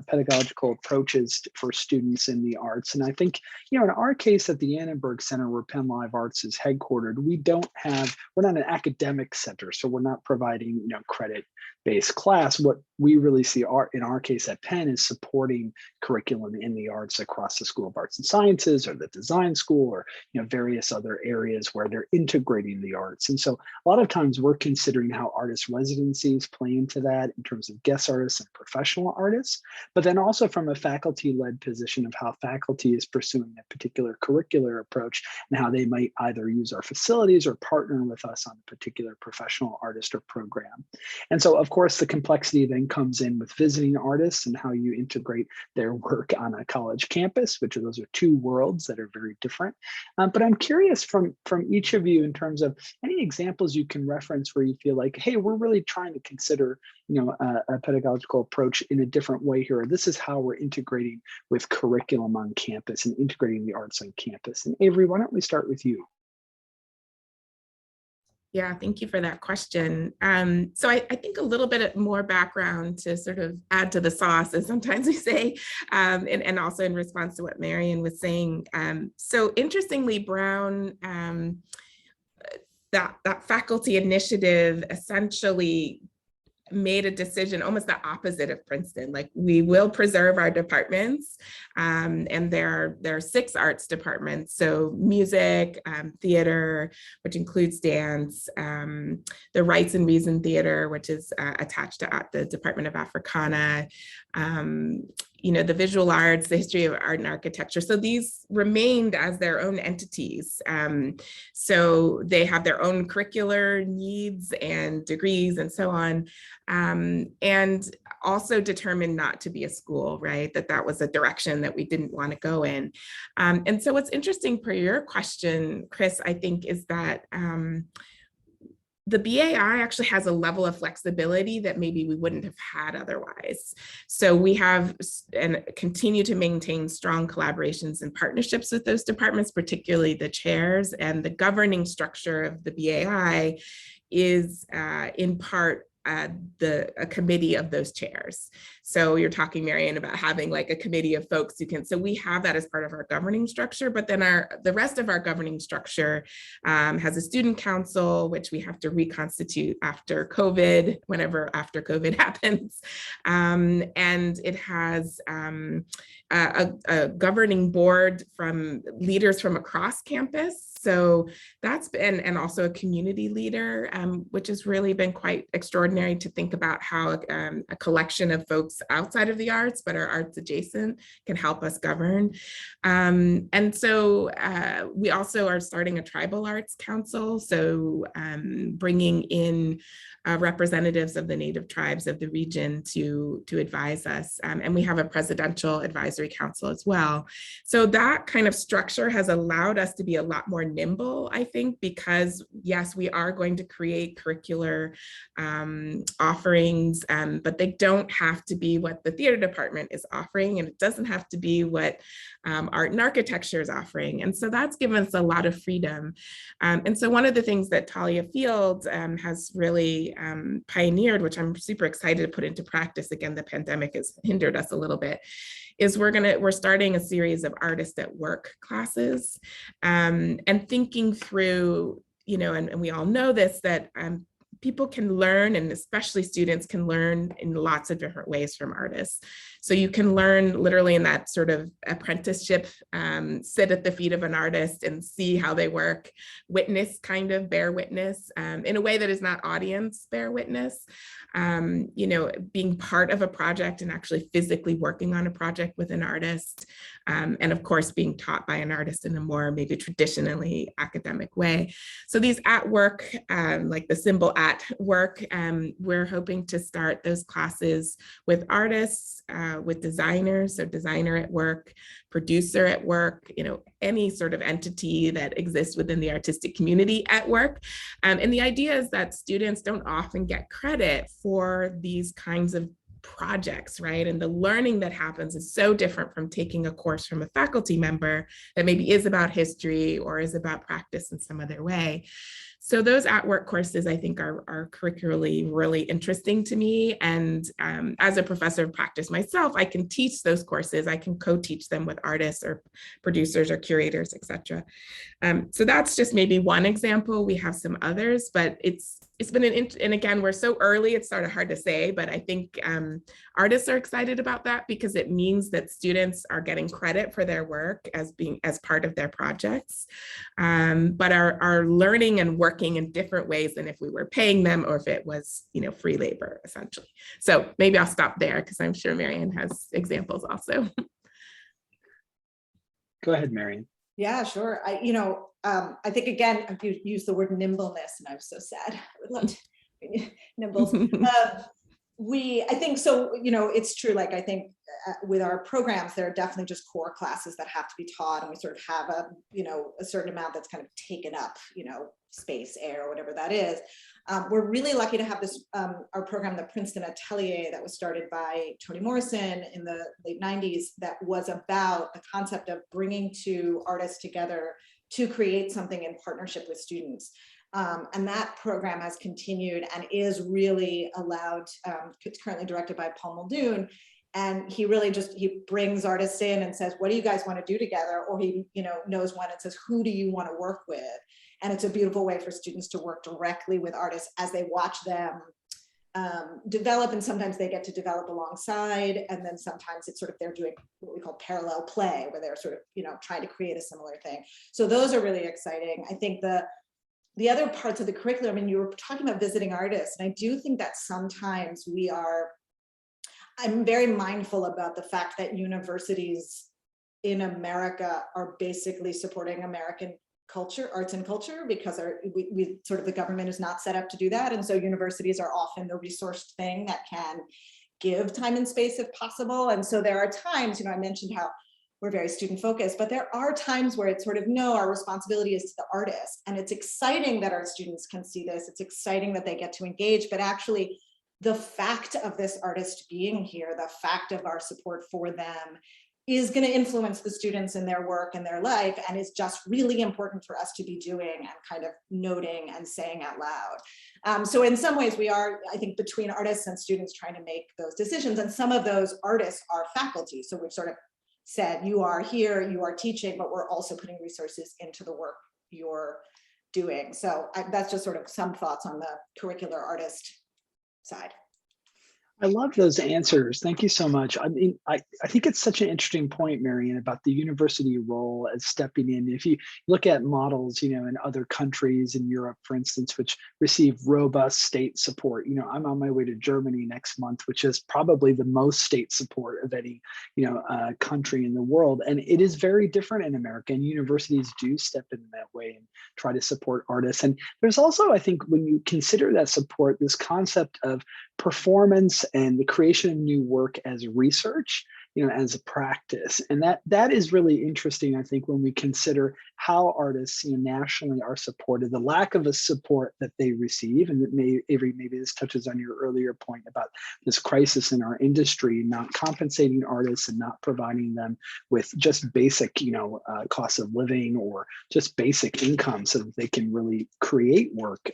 pedagogical approaches for students in the arts. And I think, in our case at the Annenberg Center, where Penn Live Arts is headquartered, we're not an academic center, so we're not providing, credit-based class. What we really see in our case at Penn is supporting curriculum in the arts across the School of Arts and Sciences or the design school or various other areas where they're integrating the arts. And so a lot of times we're considering how artist residencies play into that in terms of guest artists and professional artists, but then also from a faculty-led position of how faculty is pursuing a particular curricular approach and how they might either use our facilities or partner with us on a particular professional artist or program. And so, of course, the complexity then comes in with visiting artists and how you integrate their work on a college campus, which those are two worlds that are very different. But I'm curious from each of you in terms of any examples you can reference where you feel like, hey, we're really trying to consider, a pedagogical approach in a different way here. This is how we're integrating with curriculum on campus and integrating the arts on campus. And Avery, why don't we start with you? Yeah, thank you for that question. So I think a little bit more background to sort of add to the sauce, as sometimes we say, and also in response to what Marion was saying. So interestingly, Brown, that faculty initiative essentially made a decision almost the opposite of Princeton. Like, we will preserve our departments, and there are 6 arts departments. So music, theater, which includes dance, the Rights and Reason Theater, which is attached to the Department of Africana, the visual arts, the history of art and architecture. So these remained as their own entities. So they have their own curricular needs and degrees and so on. And also determined not to be a school, right? That was a direction that we didn't want to go in. And so what's interesting per your question, Chris, I think is that the BAI actually has a level of flexibility that maybe we wouldn't have had otherwise. So we have and continue to maintain strong collaborations and partnerships with those departments, particularly the chairs, and the governing structure of the BAI is in part a committee of those chairs. So you're talking, Marion, about having like a committee of folks who can, so we have that as part of our governing structure, but then the rest of our governing structure has a student council, which we have to reconstitute after COVID, whenever after COVID happens. And it has a governing board from leaders from across campus. So that's been, and also a community leader, which has really been quite extraordinary to think about how a collection of folks outside of the arts, but are arts adjacent, can help us govern. And so we also are starting a tribal arts council. So bringing in representatives of the native tribes of the region to advise us. And we have a presidential advisory council as well. So that kind of structure has allowed us to be a lot more nimble, I think, because yes, we are going to create curricular offerings, but they don't have to be what the theater department is offering, and it doesn't have to be what art and architecture is offering. And so that's given us a lot of freedom. And so one of the things that Talia Field has really pioneered, which I'm super excited to put into practice, again, the pandemic has hindered us a little bit, is we're starting a series of artist at work classes, and thinking through, and we all know this, that people can learn, and especially students can learn in lots of different ways from artists. So you can learn literally in that sort of apprenticeship, sit at the feet of an artist and see how they work, witness, kind of bear witness, in a way that is not audience bear witness, being part of a project and actually physically working on a project with an artist. And of course, being taught by an artist in a more maybe traditionally academic way. So these at work, like the symbol at work, we're hoping to start those classes with artists, with designers, so designer at work, producer at work, any sort of entity that exists within the artistic community at work. And the idea is that students don't often get credit for these kinds of projects, right? And the learning that happens is so different from taking a course from a faculty member that maybe is about history or is about practice in some other way. So those at-work courses, I think, are curricularly really interesting to me. And as a professor of practice myself, I can teach those courses. I can co-teach them with artists or producers or curators, et cetera. So that's just maybe one example. We have some others, but it's been and again, we're so early, it's sort of hard to say, but I think artists are excited about that because it means that students are getting credit for their work as part of their projects, but are learning and working in different ways than if we were paying them or if it was, free labor, essentially. So maybe I'll stop there because I'm sure Marion has examples also. Go ahead, Marion. Yeah, sure. I think, again, you use the word nimbleness, and I'm so sad. I would love to be nimble. I think so, it's true. Like, I think with our programs, there are definitely just core classes that have to be taught, and we sort of have a certain amount that's kind of taken up, space, air, or whatever that is. We're really lucky to have this, our program, the Princeton Atelier, that was started by Toni Morrison in the late 90s, that was about the concept of bringing two artists together to create something in partnership with students. And that program has continued and is really allowed, it's currently directed by Paul Muldoon. And he really he brings artists in and says, what do you guys want to do together? Or he, knows one and says, who do you want to work with? And it's a beautiful way for students to work directly with artists as they watch them develop, and sometimes they get to develop alongside, and then sometimes it's sort of they're doing what we call parallel play, where they're sort of trying to create a similar thing. So those are really exciting. I think the other parts of the curriculum, and you were talking about visiting artists, and I do think that sometimes we are, I'm very mindful about the fact that universities in America are basically supporting American culture, arts and culture, because we sort of, the government is not set up to do that. And so universities are often the resourced thing that can give time and space if possible. And so there are times, I mentioned how we're very student focused, but there are times where it's sort of, no, our responsibility is to the artist. And it's exciting that our students can see this. It's exciting that they get to engage, but actually the fact of this artist being here, the fact of our support for them is going to influence the students in their work and their life, and is just really important for us to be doing and kind of noting and saying out loud. So in some ways we are, I think, between artists and students trying to make those decisions, and some of those artists are faculty. So we've sort of said, you are here, you are teaching, but we're also putting resources into the work you're doing. So that's just sort of some thoughts on the curricular artist side. I love those answers. Thank you so much. I mean, I think it's such an interesting point, Marion, about the university role as stepping in. If you look at models, in other countries in Europe, for instance, which receive robust state support, I'm on my way to Germany next month, which is probably the most state support of any, country in the world. And it is very different in America, and universities do step in that way and try to support artists. And there's also, I think, when you consider that support, this concept of performance and the creation of new work as research, as a practice. And that is really interesting, I think, when we consider how artists, nationally are supported, the lack of a support that they receive. And Avery, maybe this touches on your earlier point about this crisis in our industry, not compensating artists and not providing them with just basic, costs of living or just basic income so that they can really create work.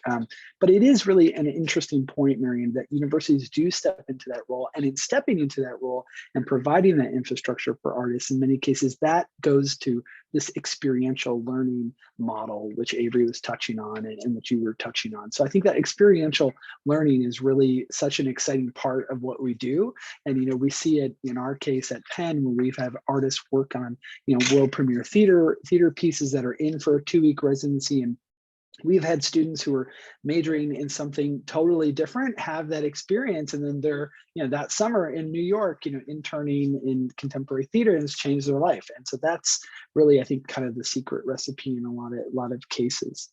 But it is really an interesting point, Marion, that universities do step into that role. And in stepping into that role and providing that infrastructure for artists, in many cases, that goes to this experiential learning model, which Avery was touching on and which you were touching on. So I think that experiential learning is really such an exciting part of what we do. And, we see it in our case at Penn, where we've had artists work on, world premiere theater pieces that are in for a 2-week residency. And we've had students who are majoring in something totally different have that experience, and then they're that summer in New York interning in contemporary theater, and it's changed their life. And so that's really, I think, kind of the secret recipe in a lot of cases.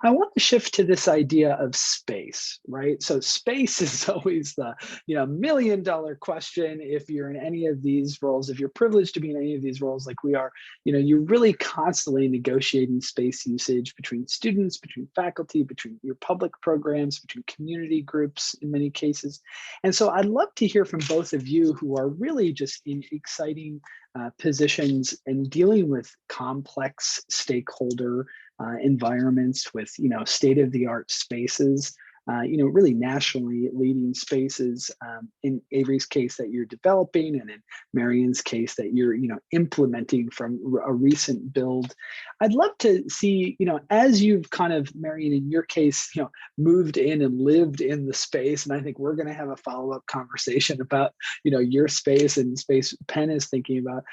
I want to shift to this idea of space, right? So space is always the $1 million question. If you're in any of these roles, if you're privileged to be in any of these roles like we are, you're really constantly negotiating space usage between students, between faculty, between your public programs, between community groups in many cases. And so I'd love to hear from both of you who are really just in exciting positions and dealing with complex stakeholder environments with, state-of-the-art spaces, really nationally leading spaces, in Avery's case that you're developing, and in Marion's case that you're, implementing from a recent build. I'd love to see, as you've kind of, Marion, in your case, moved in and lived in the space, and I think we're going to have a follow-up conversation about, your space and space Penn is thinking about.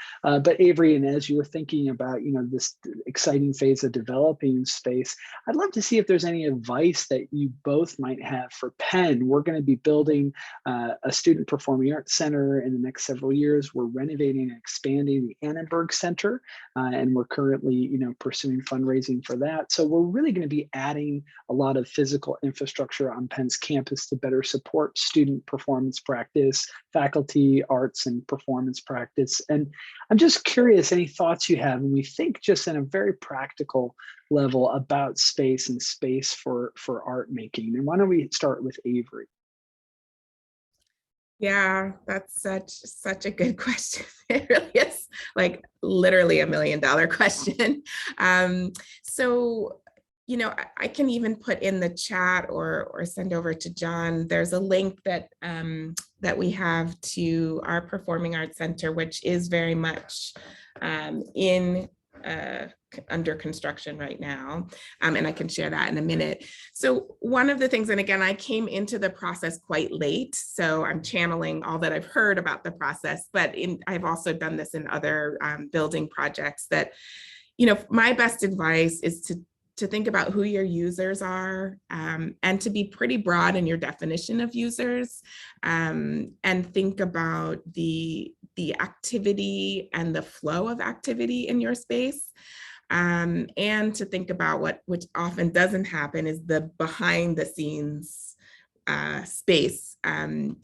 But Avery, and as you're thinking about, this exciting phase of developing space, I'd love to see if there's any advice that you both might have for Penn. We're going to be building a student performing arts center in the next several years. We're renovating and expanding the Annenberg Center, and we're currently, pursuing fundraising for that. So we're really going to be adding a lot of physical infrastructure on Penn's campus to better support student performance practice, faculty arts and performance practice. And I'm just curious, any thoughts you have when we think just in a very practical level about space and space for art making? And why don't we start with Avery? Yeah, that's such a good question. It really is, like, literally $1 million question. So, I can even put in the chat or send over to John. There's a link that that we have to our Performing Arts Center, which is very much under construction right now. And I can share that in a minute. So one of the things, and again, I came into the process quite late, so I'm channeling all that I've heard about the process, but I've also done this in other building projects that, my best advice is to think about who your users are, and to be pretty broad in your definition of users, and think about the activity and the flow of activity in your space. And to think about which often doesn't happen, is the behind the scenes space. And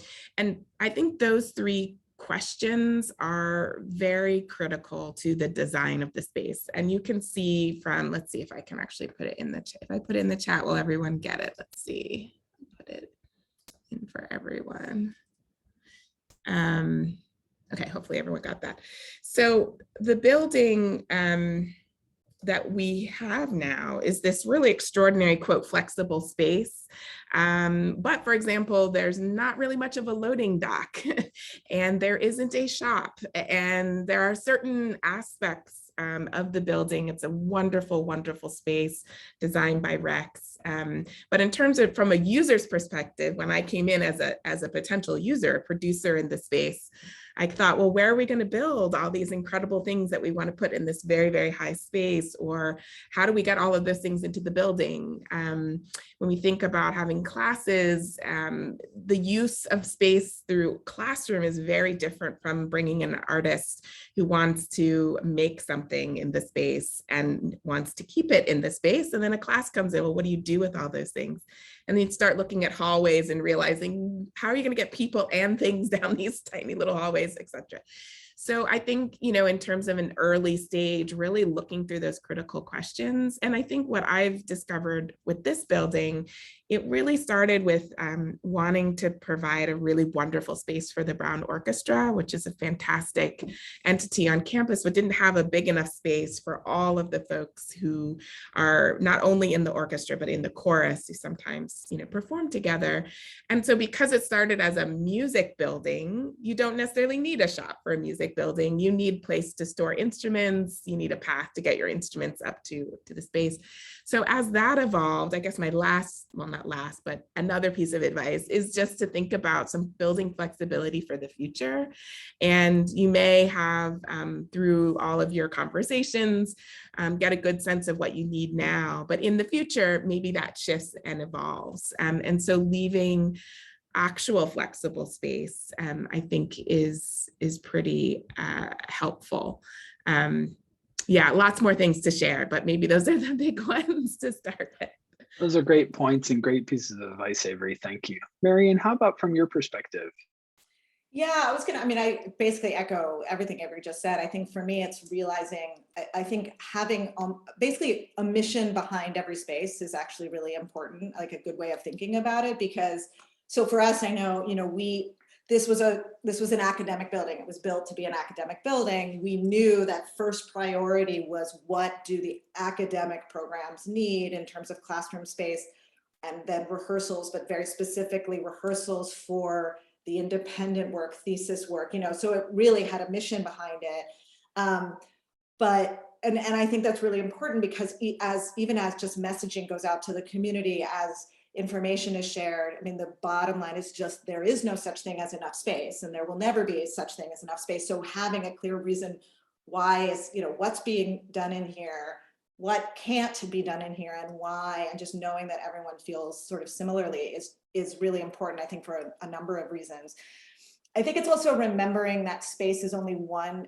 I think those three questions are very critical to the design of the space. And you can see from, let's see if I can actually put it in the chat. If I put it in the chat, will everyone get it? Let's see, put it in for everyone. Okay, hopefully everyone got that. So the building that we have now is this really extraordinary, quote, flexible space. But for example, there's not really much of a loading dock and there isn't a shop, and there are certain aspects of the building. It's a wonderful, wonderful space designed by Rex. But in terms of from a user's perspective, when I came in as a potential user, a producer in the space, I thought, well, where are we going to build all these incredible things that we want to put in this very, very high space? Or how do we get all of those things into the building? When we think about having classes, the use of space through classroom is very different from bringing in an artist who wants to make something in the space and wants to keep it in the space. And then a class comes in, well, what do you do with all those things? And then you start looking at hallways and realizing, how are you going to get people and things down these tiny little hallways, et cetera. So I think, in terms of an early stage, really looking through those critical questions. And I think what I've discovered with this building, it really started with wanting to provide a really wonderful space for the Brown Orchestra, which is a fantastic entity on campus, but didn't have a big enough space for all of the folks who are not only in the orchestra, but in the chorus, who sometimes, perform together. And so because it started as a music building, you don't necessarily need a shop for a music building. You need place to store instruments. You need a path to get your instruments up to the space. So as that evolved, I guess my last, well, not last, but another piece of advice is just to think about some building flexibility for the future. And you may have, through all of your conversations, get a good sense of what you need now, but in the future, maybe that shifts and evolves. And so leaving actual flexible space, I think is pretty helpful. Yeah, lots more things to share, but maybe those are the big ones to start with. Those are great points and great pieces of advice, Avery. Thank you. Marion, how about from your perspective? Yeah, I basically echo everything Avery just said. I think for me, it's realizing, I think having basically a mission behind every space is actually really important, like a good way of thinking about it, because so for us, I know, this was an academic building. It was built to be an academic building. We knew that first priority was, what do the academic programs need in terms of classroom space, and then rehearsals, but very specifically rehearsals for the independent work, thesis work, so it really had a mission behind it. But I think that's really important, because even as just messaging goes out to the community, as information is shared, the bottom line is just, there is no such thing as enough space, and there will never be such thing as enough space. So having a clear reason why is, what's being done in here, what can't be done in here, and why, and just knowing that everyone feels sort of similarly is really important, I think, for a number of reasons. I think it's also remembering that space is only one,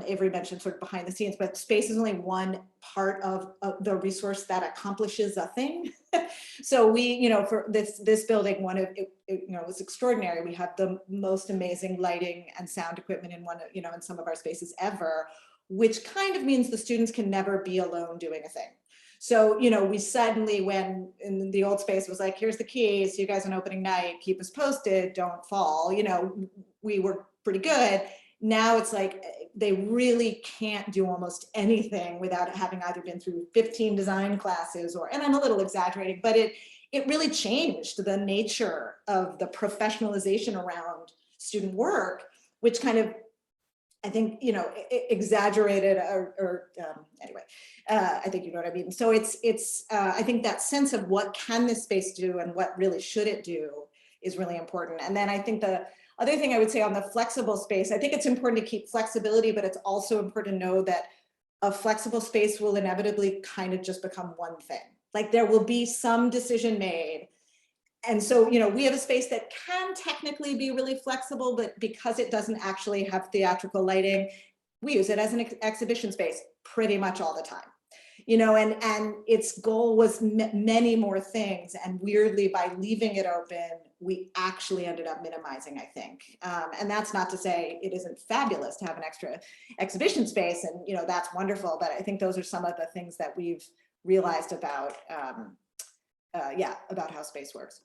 Avery mentioned sort of behind the scenes, but space is only one part of the resource that accomplishes a thing. So we, for this building, it was extraordinary. We have the most amazing lighting and sound equipment in some of our spaces ever, which kind of means the students can never be alone doing a thing. So, we suddenly, when in the old space was like, here's the keys, you guys on opening night, keep us posted, don't fall, we were pretty good. Now it's like, they really can't do almost anything without having either been through 15 design classes and I'm a little exaggerating, but it really changed the nature of the professionalization around student work, which kind of, I think, exaggerated anyway, I think you know what I mean. So it's I think that sense of what can this space do and what really should it do is really important. And then I think the other thing I would say on the flexible space, I think it's important to keep flexibility, but it's also important to know that a flexible space will inevitably kind of just become one thing. Like there will be some decision made. And so, you know, we have a space that can technically be really flexible, but because it doesn't actually have theatrical lighting, we use it as an exhibition space pretty much all the time. You know, and its goal was many more things. And weirdly, by leaving it open, we actually ended up minimizing, I think. And that's not to say it isn't fabulous to have an extra exhibition space. And, you know, that's wonderful. But I think those are some of the things that we've realized about, about how space works.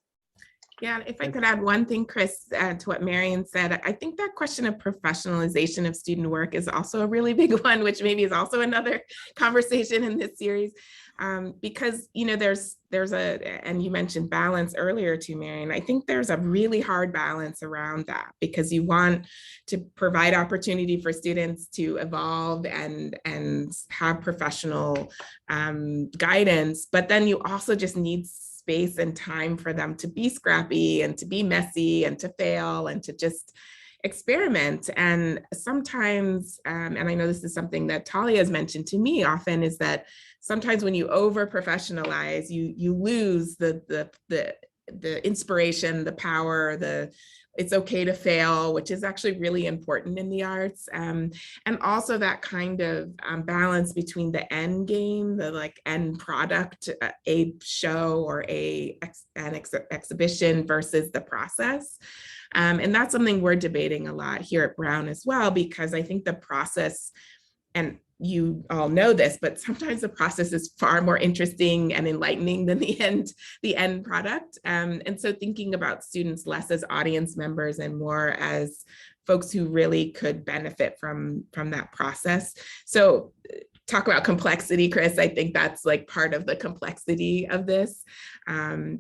Yeah, if I could add one thing, Chris, to what Marion said, I think that question of professionalization of student work is also a really big one, which maybe is also another conversation in this series. Because, you know, there's and you mentioned balance earlier too, Marion. I think there's a really hard balance around that, because you want to provide opportunity for students to evolve and have professional guidance, but then you also just need space and time for them to be scrappy and to be messy and to fail and to just experiment. And sometimes, and I know this is something that Talia has mentioned to me often, is that sometimes when you over professionalize, you lose the inspiration, the power, it's okay to fail, which is actually really important in the arts. And also that kind of balance between the end game, the like end product, a show or an exhibition versus the process. And that's something we're debating a lot here at Brown as well, because I think the process, and you all know this, but sometimes the process is far more interesting and enlightening than the end product. And so thinking about students less as audience members and more as folks who really could benefit from that process. So talk about complexity, Chris. I think that's like part of the complexity of this.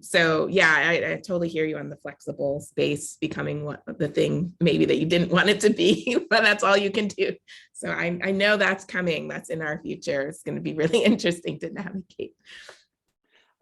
So yeah, I totally hear you on the flexible space becoming the thing maybe that you didn't want it to be, but that's all you can do. So I know that's coming. That's in our future. It's going to be really interesting to navigate.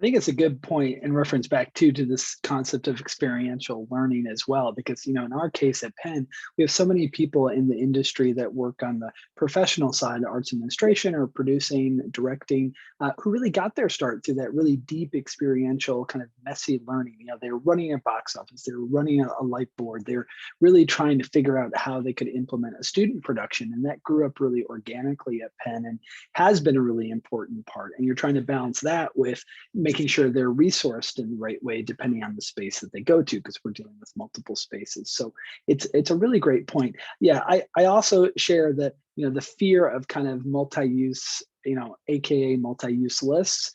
I think it's a good point in reference back to this concept of experiential learning as well, because, you know, in our case at Penn, we have so many people in the industry that work on the professional side, arts administration or producing, directing, who really got their start through that really deep experiential kind of messy learning. You know, they're running a box office, they're running a light board, they're really trying to figure out how they could implement a student production. And that grew up really organically at Penn and has been a really important part. And you're trying to balance that with making sure they're resourced in the right way, depending on the space that they go to, because we're dealing with multiple spaces. So it's a really great point. Yeah, I also share that, you know, the fear of kind of multi-use, you know, AKA multi-use lists.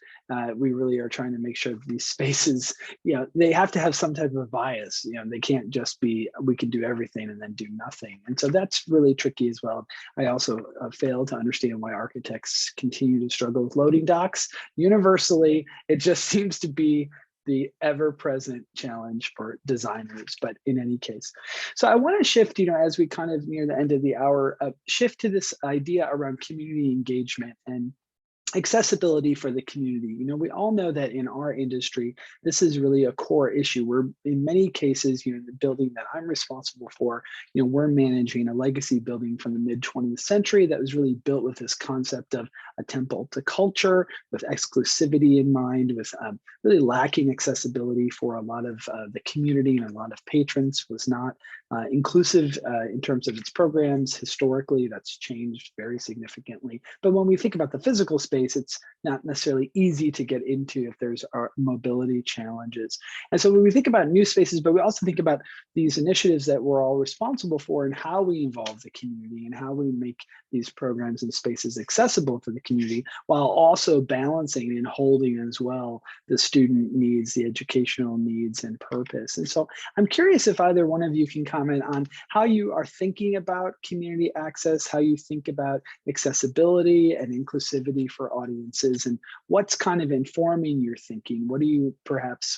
We really are trying to make sure that these spaces, you know, they have to have some type of bias. You know, they can't just be, we can do everything and then do nothing. And so that's really tricky as well. I also fail to understand why architects continue to struggle with loading docks. Universally, it just seems to be the ever-present challenge for designers, but in any case. So I want to shift, you know, as we kind of near the end of the hour, shift to this idea around community engagement and accessibility for the community. You know, we all know that in our industry, this is really a core issue. We're in many cases, you know, the building that I'm responsible for, you know, we're managing a legacy building from the mid 20th century that was really built with this concept of a temple to culture, with exclusivity in mind, with really lacking accessibility for a lot of the community, and a lot of patrons, was not inclusive in terms of its programs. Historically, that's changed very significantly. But when we think about the physical space, it's not necessarily easy to get into if there's mobility challenges. And so when we think about new spaces, but we also think about these initiatives that we're all responsible for and how we involve the community and how we make these programs and spaces accessible for the community, while also balancing and holding as well the student needs, the educational needs and purpose. And so I'm curious if either one of you can comment on how you are thinking about community access, how you think about accessibility and inclusivity for audiences, and what's kind of informing your thinking? What do you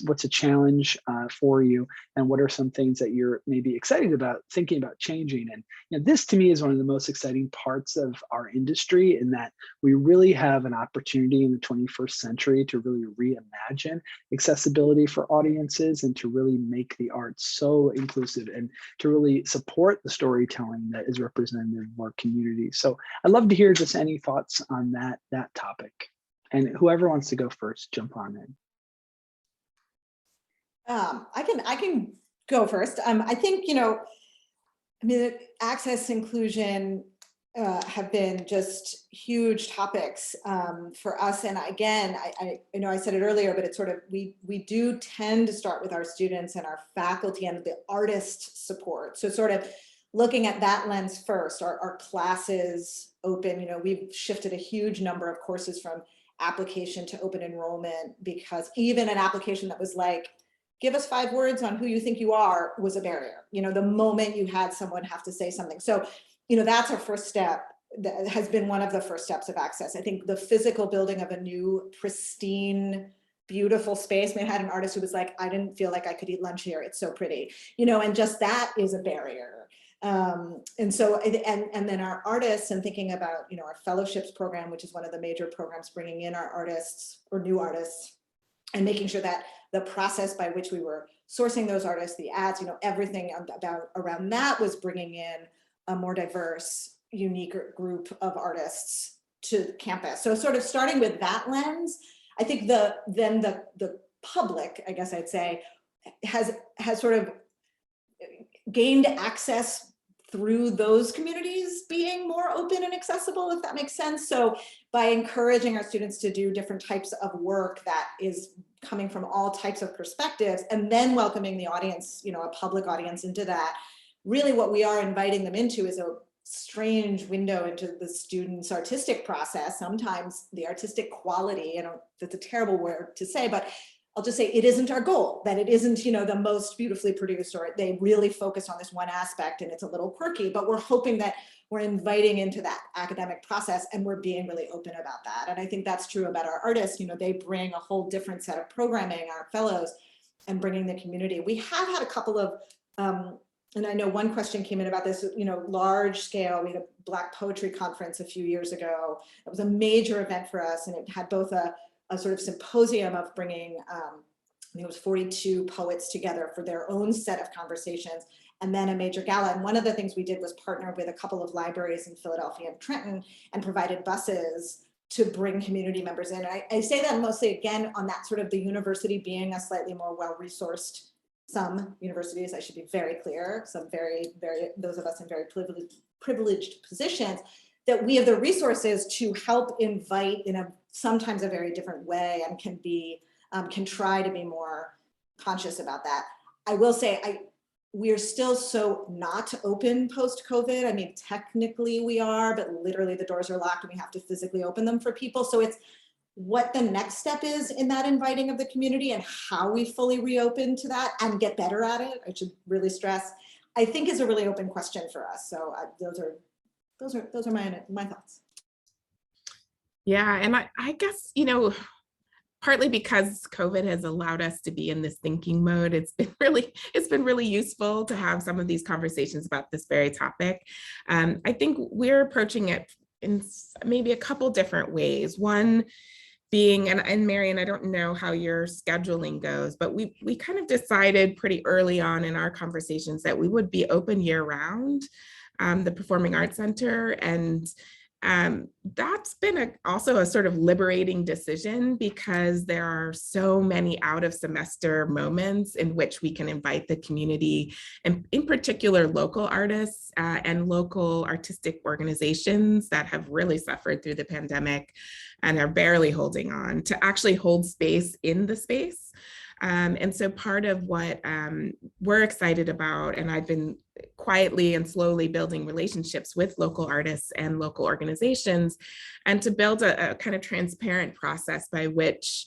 what's a challenge for you, and what are some things that you're maybe excited about thinking about changing? And this to me is one of the most exciting parts of our industry, in that we really have an opportunity in the 21st century to really reimagine accessibility for audiences and to really make the arts so inclusive and to really support the storytelling that is representative of our community. So I'd love to hear just any thoughts on that topic. And whoever wants to go first, jump on in. I can go first. I think, access, inclusion have been just huge topics for us. And again, I know I said it earlier, but it's sort of, we do tend to start with our students and our faculty and the artist support. So sort of looking at that lens first, our classes open, we've shifted a huge number of courses from application to open enrollment, because even an application that was like, give us 5 words on who you think you are, was a barrier. The moment you had someone have to say something. So, that's our first step. That has been one of the first steps of access. I think the physical building of a new, pristine, beautiful space. I had an artist who was like, I didn't feel like I could eat lunch here. It's so pretty, and just that is a barrier. And so, and then our artists, and thinking about, our fellowships program, which is one of the major programs bringing in our artists or new artists, and making sure that the process by which we were sourcing those artists, the ads, everything around that was bringing in a more diverse, unique group of artists to campus. So sort of starting with that lens, I think the public, I guess I'd say, has sort of gained access through those communities being more open and accessible, if that makes sense. So by encouraging our students to do different types of work that is coming from all types of perspectives, and then welcoming the audience, a public audience into that, really what we are inviting them into is a strange window into the students' artistic process. Sometimes the artistic quality, that's a terrible word to say, but I'll just say it isn't our goal, that it isn't, the most beautifully produced, or they really focus on this one aspect and it's a little quirky, but we're hoping that we're inviting into that academic process and we're being really open about that. And I think that's true about our artists. They bring a whole different set of programming, our fellows, and bringing the community. We have had a couple of, and I know one question came in about this, large scale. We had a Black Poetry Conference a few years ago. It was a major event for us, and it had both a sort of symposium of bringing, I think it was 42 poets together for their own set of conversations, and then a major gala. And one of the things we did was partner with a couple of libraries in Philadelphia and Trenton and provided buses to bring community members in. And I say that mostly, again, on that sort of the university being a slightly more well-resourced. Some universities, I should be very clear, some very, those of us in very privileged positions, that we have the resources to help invite in sometimes a very different way, and can try to be more conscious about that. I will say, we're still so not open post-COVID. I mean, technically we are, but literally the doors are locked and we have to physically open them for people. So it's what the next step is in that inviting of the community and how we fully reopen to that and get better at it, I should really stress, I think is a really open question for us. So those are my thoughts. Yeah, and I guess, partly because COVID has allowed us to be in this thinking mode, it's been really useful to have some of these conversations about this very topic. I think we're approaching it in maybe a couple different ways. One being, and Marion, I don't know how your scheduling goes, but we kind of decided pretty early on in our conversations that we would be open year round, the Performing Arts Center. And that's been also a sort of liberating decision, because there are so many out of semester moments in which we can invite the community, and in particular local artists and local artistic organizations that have really suffered through the pandemic and are barely holding on, to actually hold space in the space. And so part of what we're excited about, and I've been quietly and slowly building relationships with local artists and local organizations, and to build a kind of transparent process by which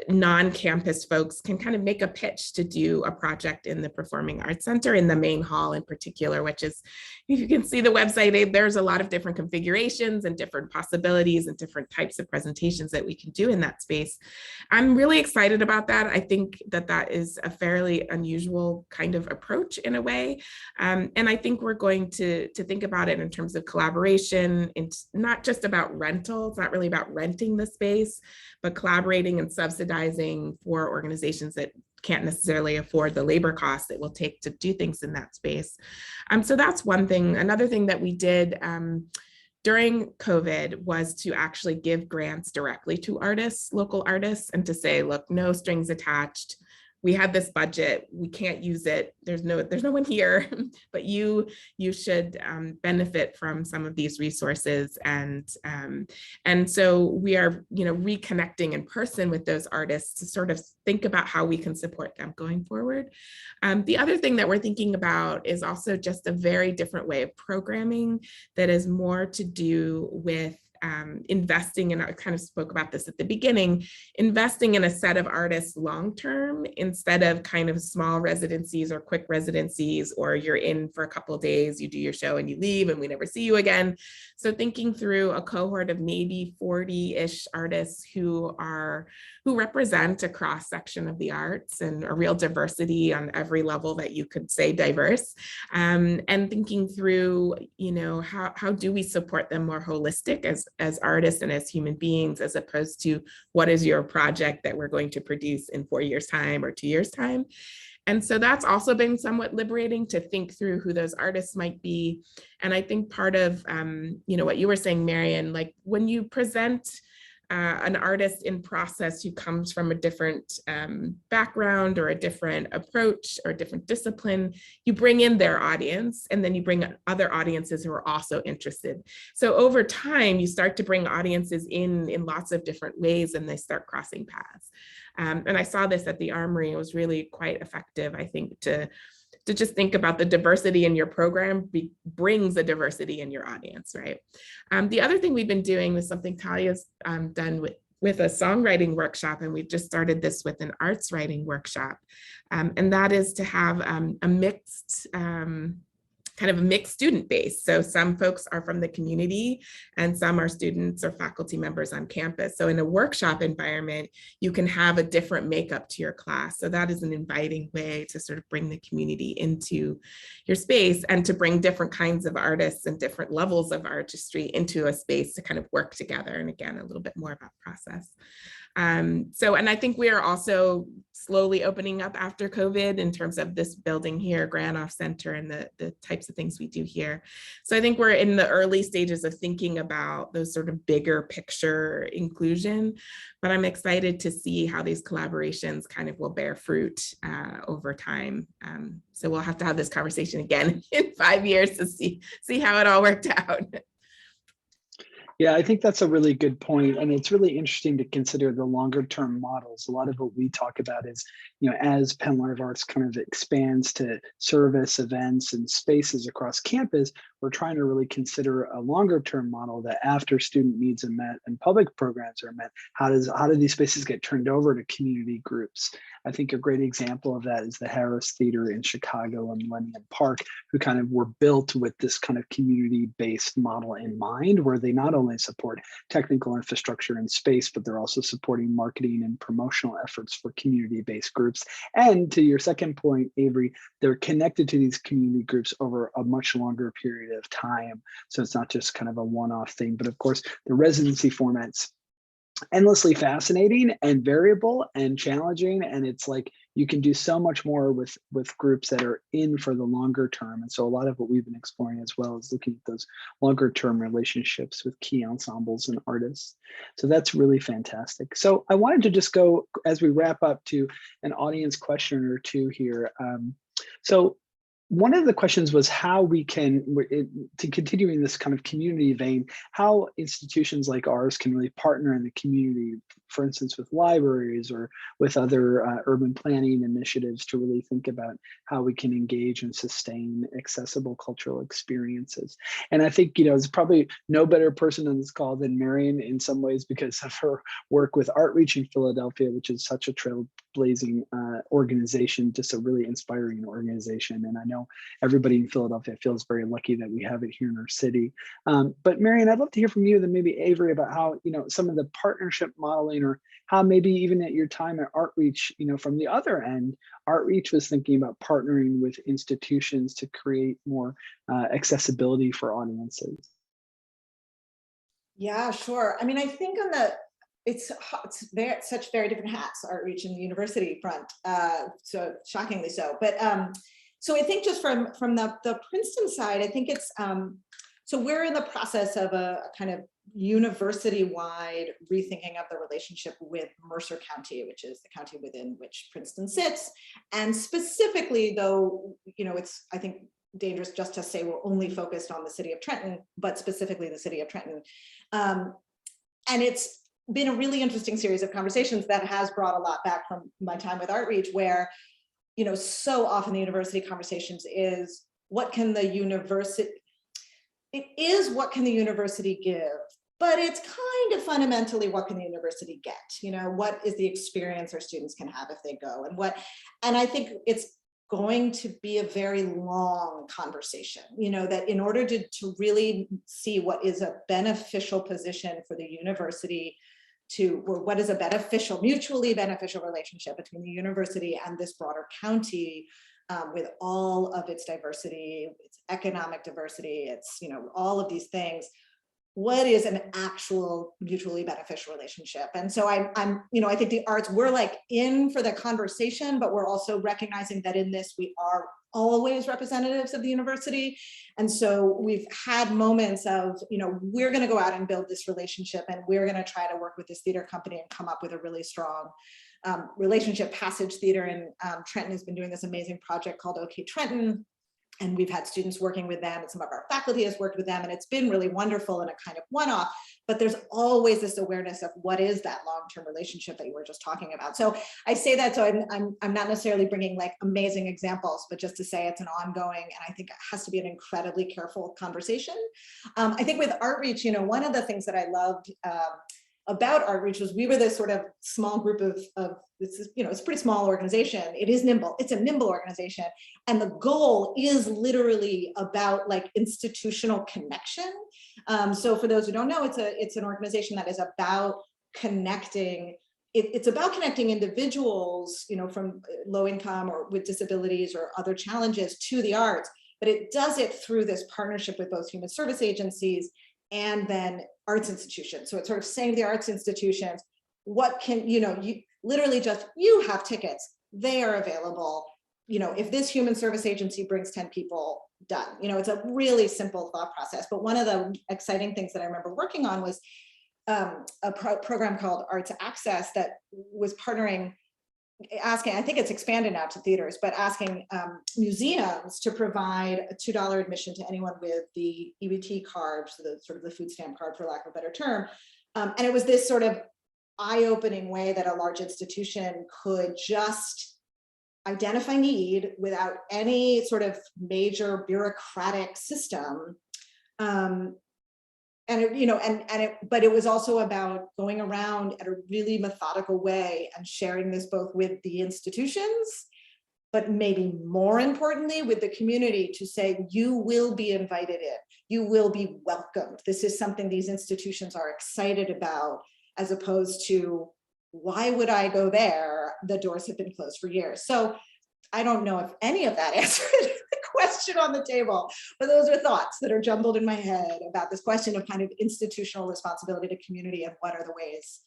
non-campus folks can kind of make a pitch to do a project in the Performing Arts Center in the main hall in particular, which is, if you can see the website, there's a lot of different configurations and different possibilities and different types of presentations that we can do in that space. I'm really excited about that. I think that that is a fairly unusual kind of approach in a way. And I think we're going to think about it in terms of collaboration. It's not just about rental. It's not really about renting the space, but collaborating and subsidizing for organizations that can't necessarily afford the labor costs it will take to do things in that space. So that's one thing. Another thing that we did during COVID was to actually give grants directly to artists, local artists, and to say, look, no strings attached. We had this budget, we can't use it. There's no one here, but you should benefit from some of these resources. And so we are, reconnecting in person with those artists to sort of think about how we can support them going forward. The other thing that we're thinking about is also just a very different way of programming that is more to do with investing in, I kind of spoke about this at the beginning, investing in a set of artists long-term instead of kind of small residencies or quick residencies, or you're in for a couple of days, you do your show and you leave and we never see you again. So thinking through a cohort of maybe 40-ish artists who represent a cross section of the arts and a real diversity on every level that you could say diverse, and thinking through, how do we support them more holistic as artists and as human beings, as opposed to what is your project that we're going to produce in 4 years' time or 2 years' time. And so that's also been somewhat liberating to think through who those artists might be. And I think part of, what you were saying, Marion, like when you present an artist in process who comes from a different background or a different approach or a different discipline, you bring in their audience, and then you bring other audiences who are also interested. So over time, you start to bring audiences in lots of different ways, and they start crossing paths. And I saw this at the Armory. It was really quite effective, I think, to just think about the diversity in your program brings a diversity in your audience, right? The other thing we've been doing is something Talia's done with a songwriting workshop, and we've just started this with an arts writing workshop. And that is to have a mixed, kind of a mixed student base. So some folks are from the community and some are students or faculty members on campus. So in a workshop environment, you can have a different makeup to your class. So that is an inviting way to sort of bring the community into your space and to bring different kinds of artists and different levels of artistry into a space to kind of work together. And again, a little bit more about process. And I think we are also slowly opening up after COVID in terms of this building here, Granoff Center, and the types of things we do here. So I think we're in the early stages of thinking about those sort of bigger picture inclusion, but I'm excited to see how these collaborations kind of will bear fruit over time. So we'll have to have this conversation again in 5 years to see how it all worked out. Yeah, I think that's a really good point. And it's really interesting to consider the longer term models. A lot of what we talk about is, as Penn Live Arts kind of expands to service events and spaces across campus, we're trying to really consider a longer term model that after student needs are met and public programs are met, how do these spaces get turned over to community groups? I think a great example of that is the Harris Theater in Chicago and Millennium Park, who kind of were built with this kind of community-based model in mind, where they not only support technical infrastructure and space, but they're also supporting marketing and promotional efforts for community-based groups. And to your second point, Avery, they're connected to these community groups over a much longer period of time. So it's not just kind of a one-off thing, but of course, the residency formats endlessly fascinating and variable and challenging, and it's like you can do so much more with groups that are in for the longer term. And so a lot of what we've been exploring as well is looking at those longer term relationships with key ensembles and artists. So that's really fantastic. So I wanted to just go, as we wrap up, to an audience question or two here. So one of the questions was how we can, to continue in this kind of community vein, how institutions like ours can really partner in the community, for instance, with libraries or with other urban planning initiatives to really think about how we can engage and sustain accessible cultural experiences. And I think, there's probably no better person on this call than Marion in some ways because of her work with Artreach in Philadelphia, which is such a trailblazing organization, just a really inspiring organization. And I know everybody in Philadelphia feels very lucky that we have it here in our city. But Marion, I'd love to hear from you, then maybe Avery, about how, some of the partnership modeling, or how maybe even at your time at Artreach, from the other end, Artreach was thinking about partnering with institutions to create more accessibility for audiences. Yeah, sure. I mean, I think it's such very different hats, Artreach and the university front, so shockingly so. But so I think just from the Princeton side, I think it's, so we're in the process of a kind of university-wide rethinking of the relationship with Mercer County, which is the county within which Princeton sits. And specifically, though, it's, I think, dangerous just to say we're only focused on the city of Trenton, but specifically the city of Trenton. And it's been a really interesting series of conversations that has brought a lot back from my time with Artreach, where, so often the university conversations is what can the university give, but it's kind of fundamentally what can the university get? What is the experience our students can have if they go, and I think it's going to be a very long conversation, that in order to really see what is a beneficial position for the university or what is a mutually beneficial relationship between the university and this broader county, with all of its diversity, its economic diversity, its, all of these things, what is an actual mutually beneficial relationship? And so I think the arts, we're like in for the conversation, but we're also recognizing that in this, we are always representatives of the university. And so we've had moments of, we're going to go out and build this relationship, and we're going to try to work with this theater company and come up with a really strong relationship. Passage Theater in Trenton has been doing this amazing project called OK Trenton. And we've had students working with them, and some of our faculty has worked with them, and it's been really wonderful and a kind of one-off, but there's always this awareness of what is that long-term relationship that you were just talking about. So I say that, so I'm not necessarily bringing like amazing examples, but just to say it's an ongoing, and I think it has to be an incredibly careful conversation. I think with Artreach, one of the things that I loved about Artreach was we were this sort of small group of it's a pretty small organization. It is nimble. It's a nimble organization, and the goal is literally about like institutional connection. So for those who don't know, it's an organization that is about connecting. It's about connecting individuals, from low income or with disabilities or other challenges to the arts, but it does it through this partnership with both human service agencies and then arts institutions. So it's sort of saying to the arts institutions, what can, you literally just, you have tickets, they are available. If this human service agency brings 10 people, done. It's a really simple thought process. But one of the exciting things that I remember working on was a program called Arts Access that was asking, I think it's expanded now to theaters, but asking museums to provide a $2 admission to anyone with the EBT card, so the sort of the food stamp card, for lack of a better term. And it was this sort of eye-opening way that a large institution could just identify need without any sort of major bureaucratic system. But it was also about going around at a really methodical way and sharing this both with the institutions, but maybe more importantly with the community, to say, you will be invited in, you will be welcomed. This is something these institutions are excited about, as opposed to, why would I go there? The doors have been closed for years. So I don't know if any of that answered the question on the table, but those are thoughts that are jumbled in my head about this question of kind of institutional responsibility to community, and what are the ways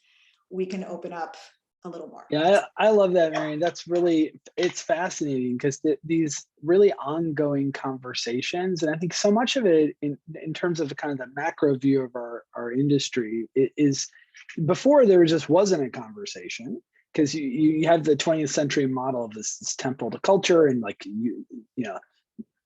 we can open up a little more. Yeah, I love that, Marion. It's fascinating because these really ongoing conversations, and I think so much of it in terms of the kind of the macro view of our industry is, before there just wasn't a conversation, because you have the 20th century model of this temple to culture, and like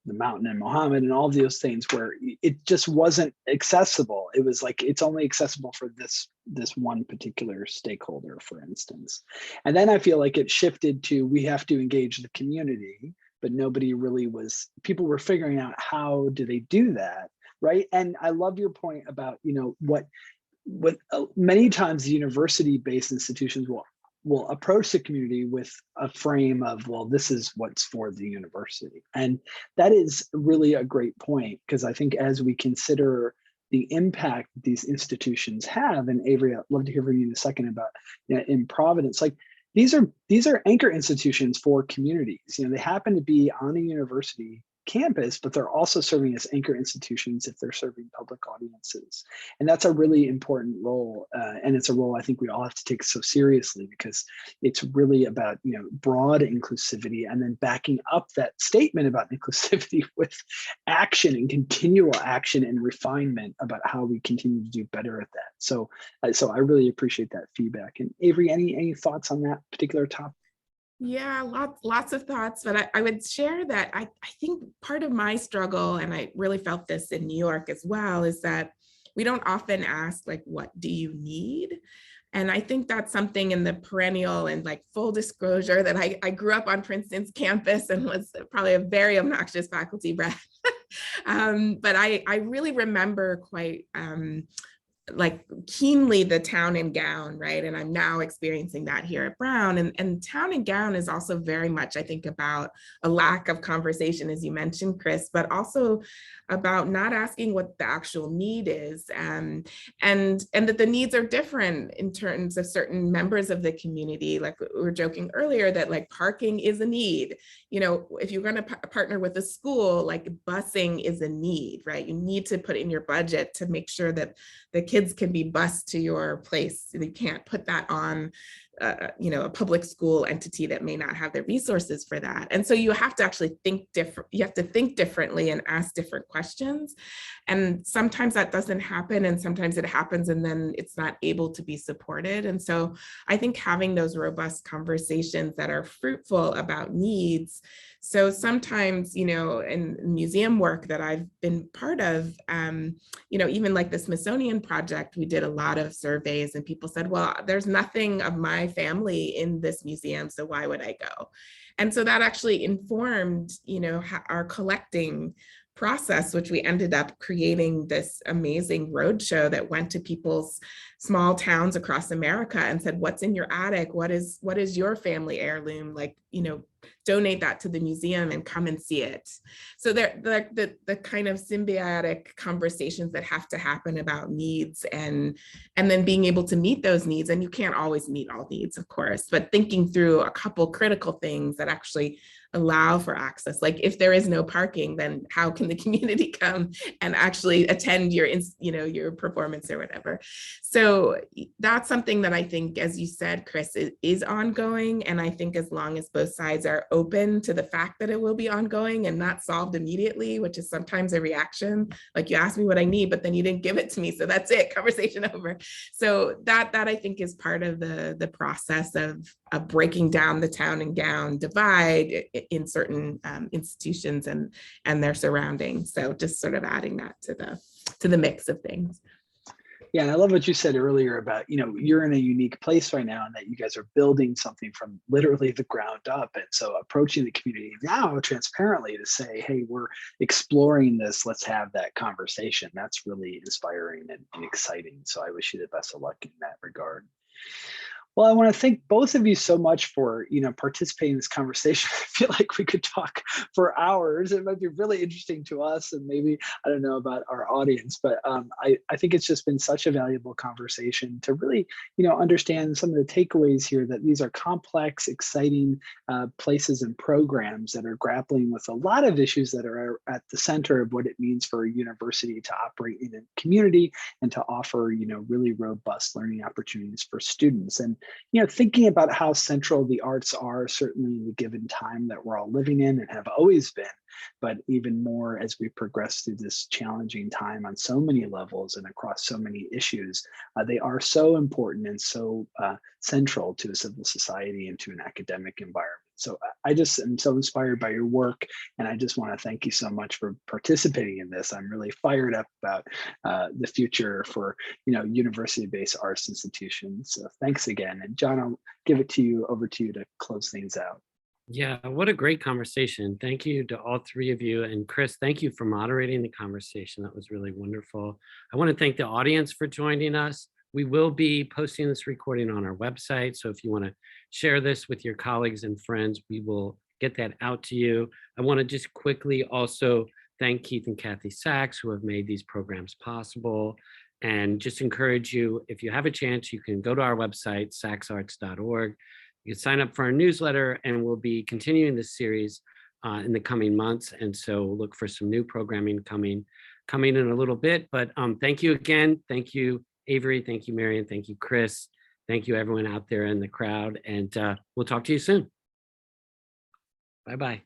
the mountain and Muhammad and all of those things where it just wasn't accessible. It was like, it's only accessible for this one particular stakeholder, for instance. And then I feel like it shifted to, we have to engage the community, but nobody really was, people were figuring out how do they do that, right? And I love your point about, what many times university-based institutions will approach the community with a frame of, well, this is what's for the university. And that is really a great point, because I think as we consider the impact these institutions have, and Avery, I'd love to hear from you in a second about in Providence, like these are anchor institutions for communities. They happen to be on a university campus, but they're also serving as anchor institutions if they're serving public audiences. And that's a really important role. And it's a role I think we all have to take so seriously, because it's really about, broad inclusivity, and then backing up that statement about inclusivity with action and continual action and refinement about how we continue to do better at that. So I really appreciate that feedback. And Avery, any thoughts on that particular topic? Yeah, lots of thoughts, but I would share that I think part of my struggle, and I really felt this in New York as well, is that we don't often ask, like, what do you need? And I think that's something in the perennial, and like full disclosure that I grew up on Princeton's campus and was probably a very obnoxious faculty brat. But I really remember quite like keenly the town and gown, right? And I'm now experiencing that here at Brown. And town and gown is also very much, I think, about a lack of conversation, as you mentioned, Chris, but also about not asking what the actual need is, and that the needs are different in terms of certain members of the community. Like we were joking earlier that like parking is a need. If you're going to partner with a school, like busing is a need, right? You need to put in your budget to make sure that the kids can be bused to your place. You can't put that on a public school entity that may not have the resources for that. And so you have to actually think different. You have to think differently and ask different questions. And sometimes that doesn't happen, and sometimes it happens and then it's not able to be supported. And so I think having those robust conversations that are fruitful about needs. So sometimes, in museum work that I've been part of, even like the Smithsonian project, we did a lot of surveys and people said, well, there's nothing of my family in this museum, so why would I go? And so that actually informed, our collecting process, which we ended up creating this amazing roadshow that went to people's small towns across America and said, what's in your attic? What is your family heirloom? Like, donate that to the museum and come and see it. So they're the kind of symbiotic conversations that have to happen about needs, and then being able to meet those needs. And you can't always meet all needs, of course, but thinking through a couple critical things that actually allow for access. Like if there is no parking, then how can the community come and actually attend your performance or whatever? So that's something that I think, as you said, Chris, is ongoing. And I think as long as both sides are open to the fact that it will be ongoing and not solved immediately, which is sometimes a reaction, like you asked me what I need, but then you didn't give it to me. So that's it, conversation over. So that I think is part of the process of breaking down the town and gown divide in certain institutions and their surroundings. So just sort of adding that to the mix of things. Yeah, and I love what you said earlier about, you're in a unique place right now and that you guys are building something from literally the ground up. And so approaching the community now transparently to say, hey, we're exploring this, let's have that conversation. That's really inspiring and exciting. So I wish you the best of luck in that regard. Well, I want to thank both of you so much for, participating in this conversation. I feel like we could talk for hours. It might be really interesting to us, and maybe, I don't know about our audience, but I think it's just been such a valuable conversation to really, understand some of the takeaways here, that these are complex, exciting places and programs that are grappling with a lot of issues that are at the center of what it means for a university to operate in a community and to offer, really robust learning opportunities for students. And thinking about how central the arts are, certainly in the given time that we're all living in and have always been, but even more as we progress through this challenging time on so many levels and across so many issues. They are so important and so central to a civil society and to an academic environment. So I just am so inspired by your work, and I just want to thank you so much for participating in this. I'm really fired up about the future for university-based arts institutions. So thanks again. And John, I'll give it to you, over to you to close things out. Yeah, what a great conversation. Thank you to all three of you. And Chris, thank you for moderating the conversation. That was really wonderful. I want to thank the audience for joining us. We will be posting this recording on our website. So if you want to share this with your colleagues and friends, we will get that out to you. I want to just quickly also thank Keith and Kathy Sachs, who have made these programs possible. And just encourage you, if you have a chance, you can go to our website, sacsarts.org. You can sign up for our newsletter, and we'll be continuing this series in the coming months. And so look for some new programming coming in a little bit. But thank you again. Thank you, Avery. Thank you, Marion. Thank you, Chris. Thank you, everyone out there in the crowd. And we'll talk to you soon. Bye-bye.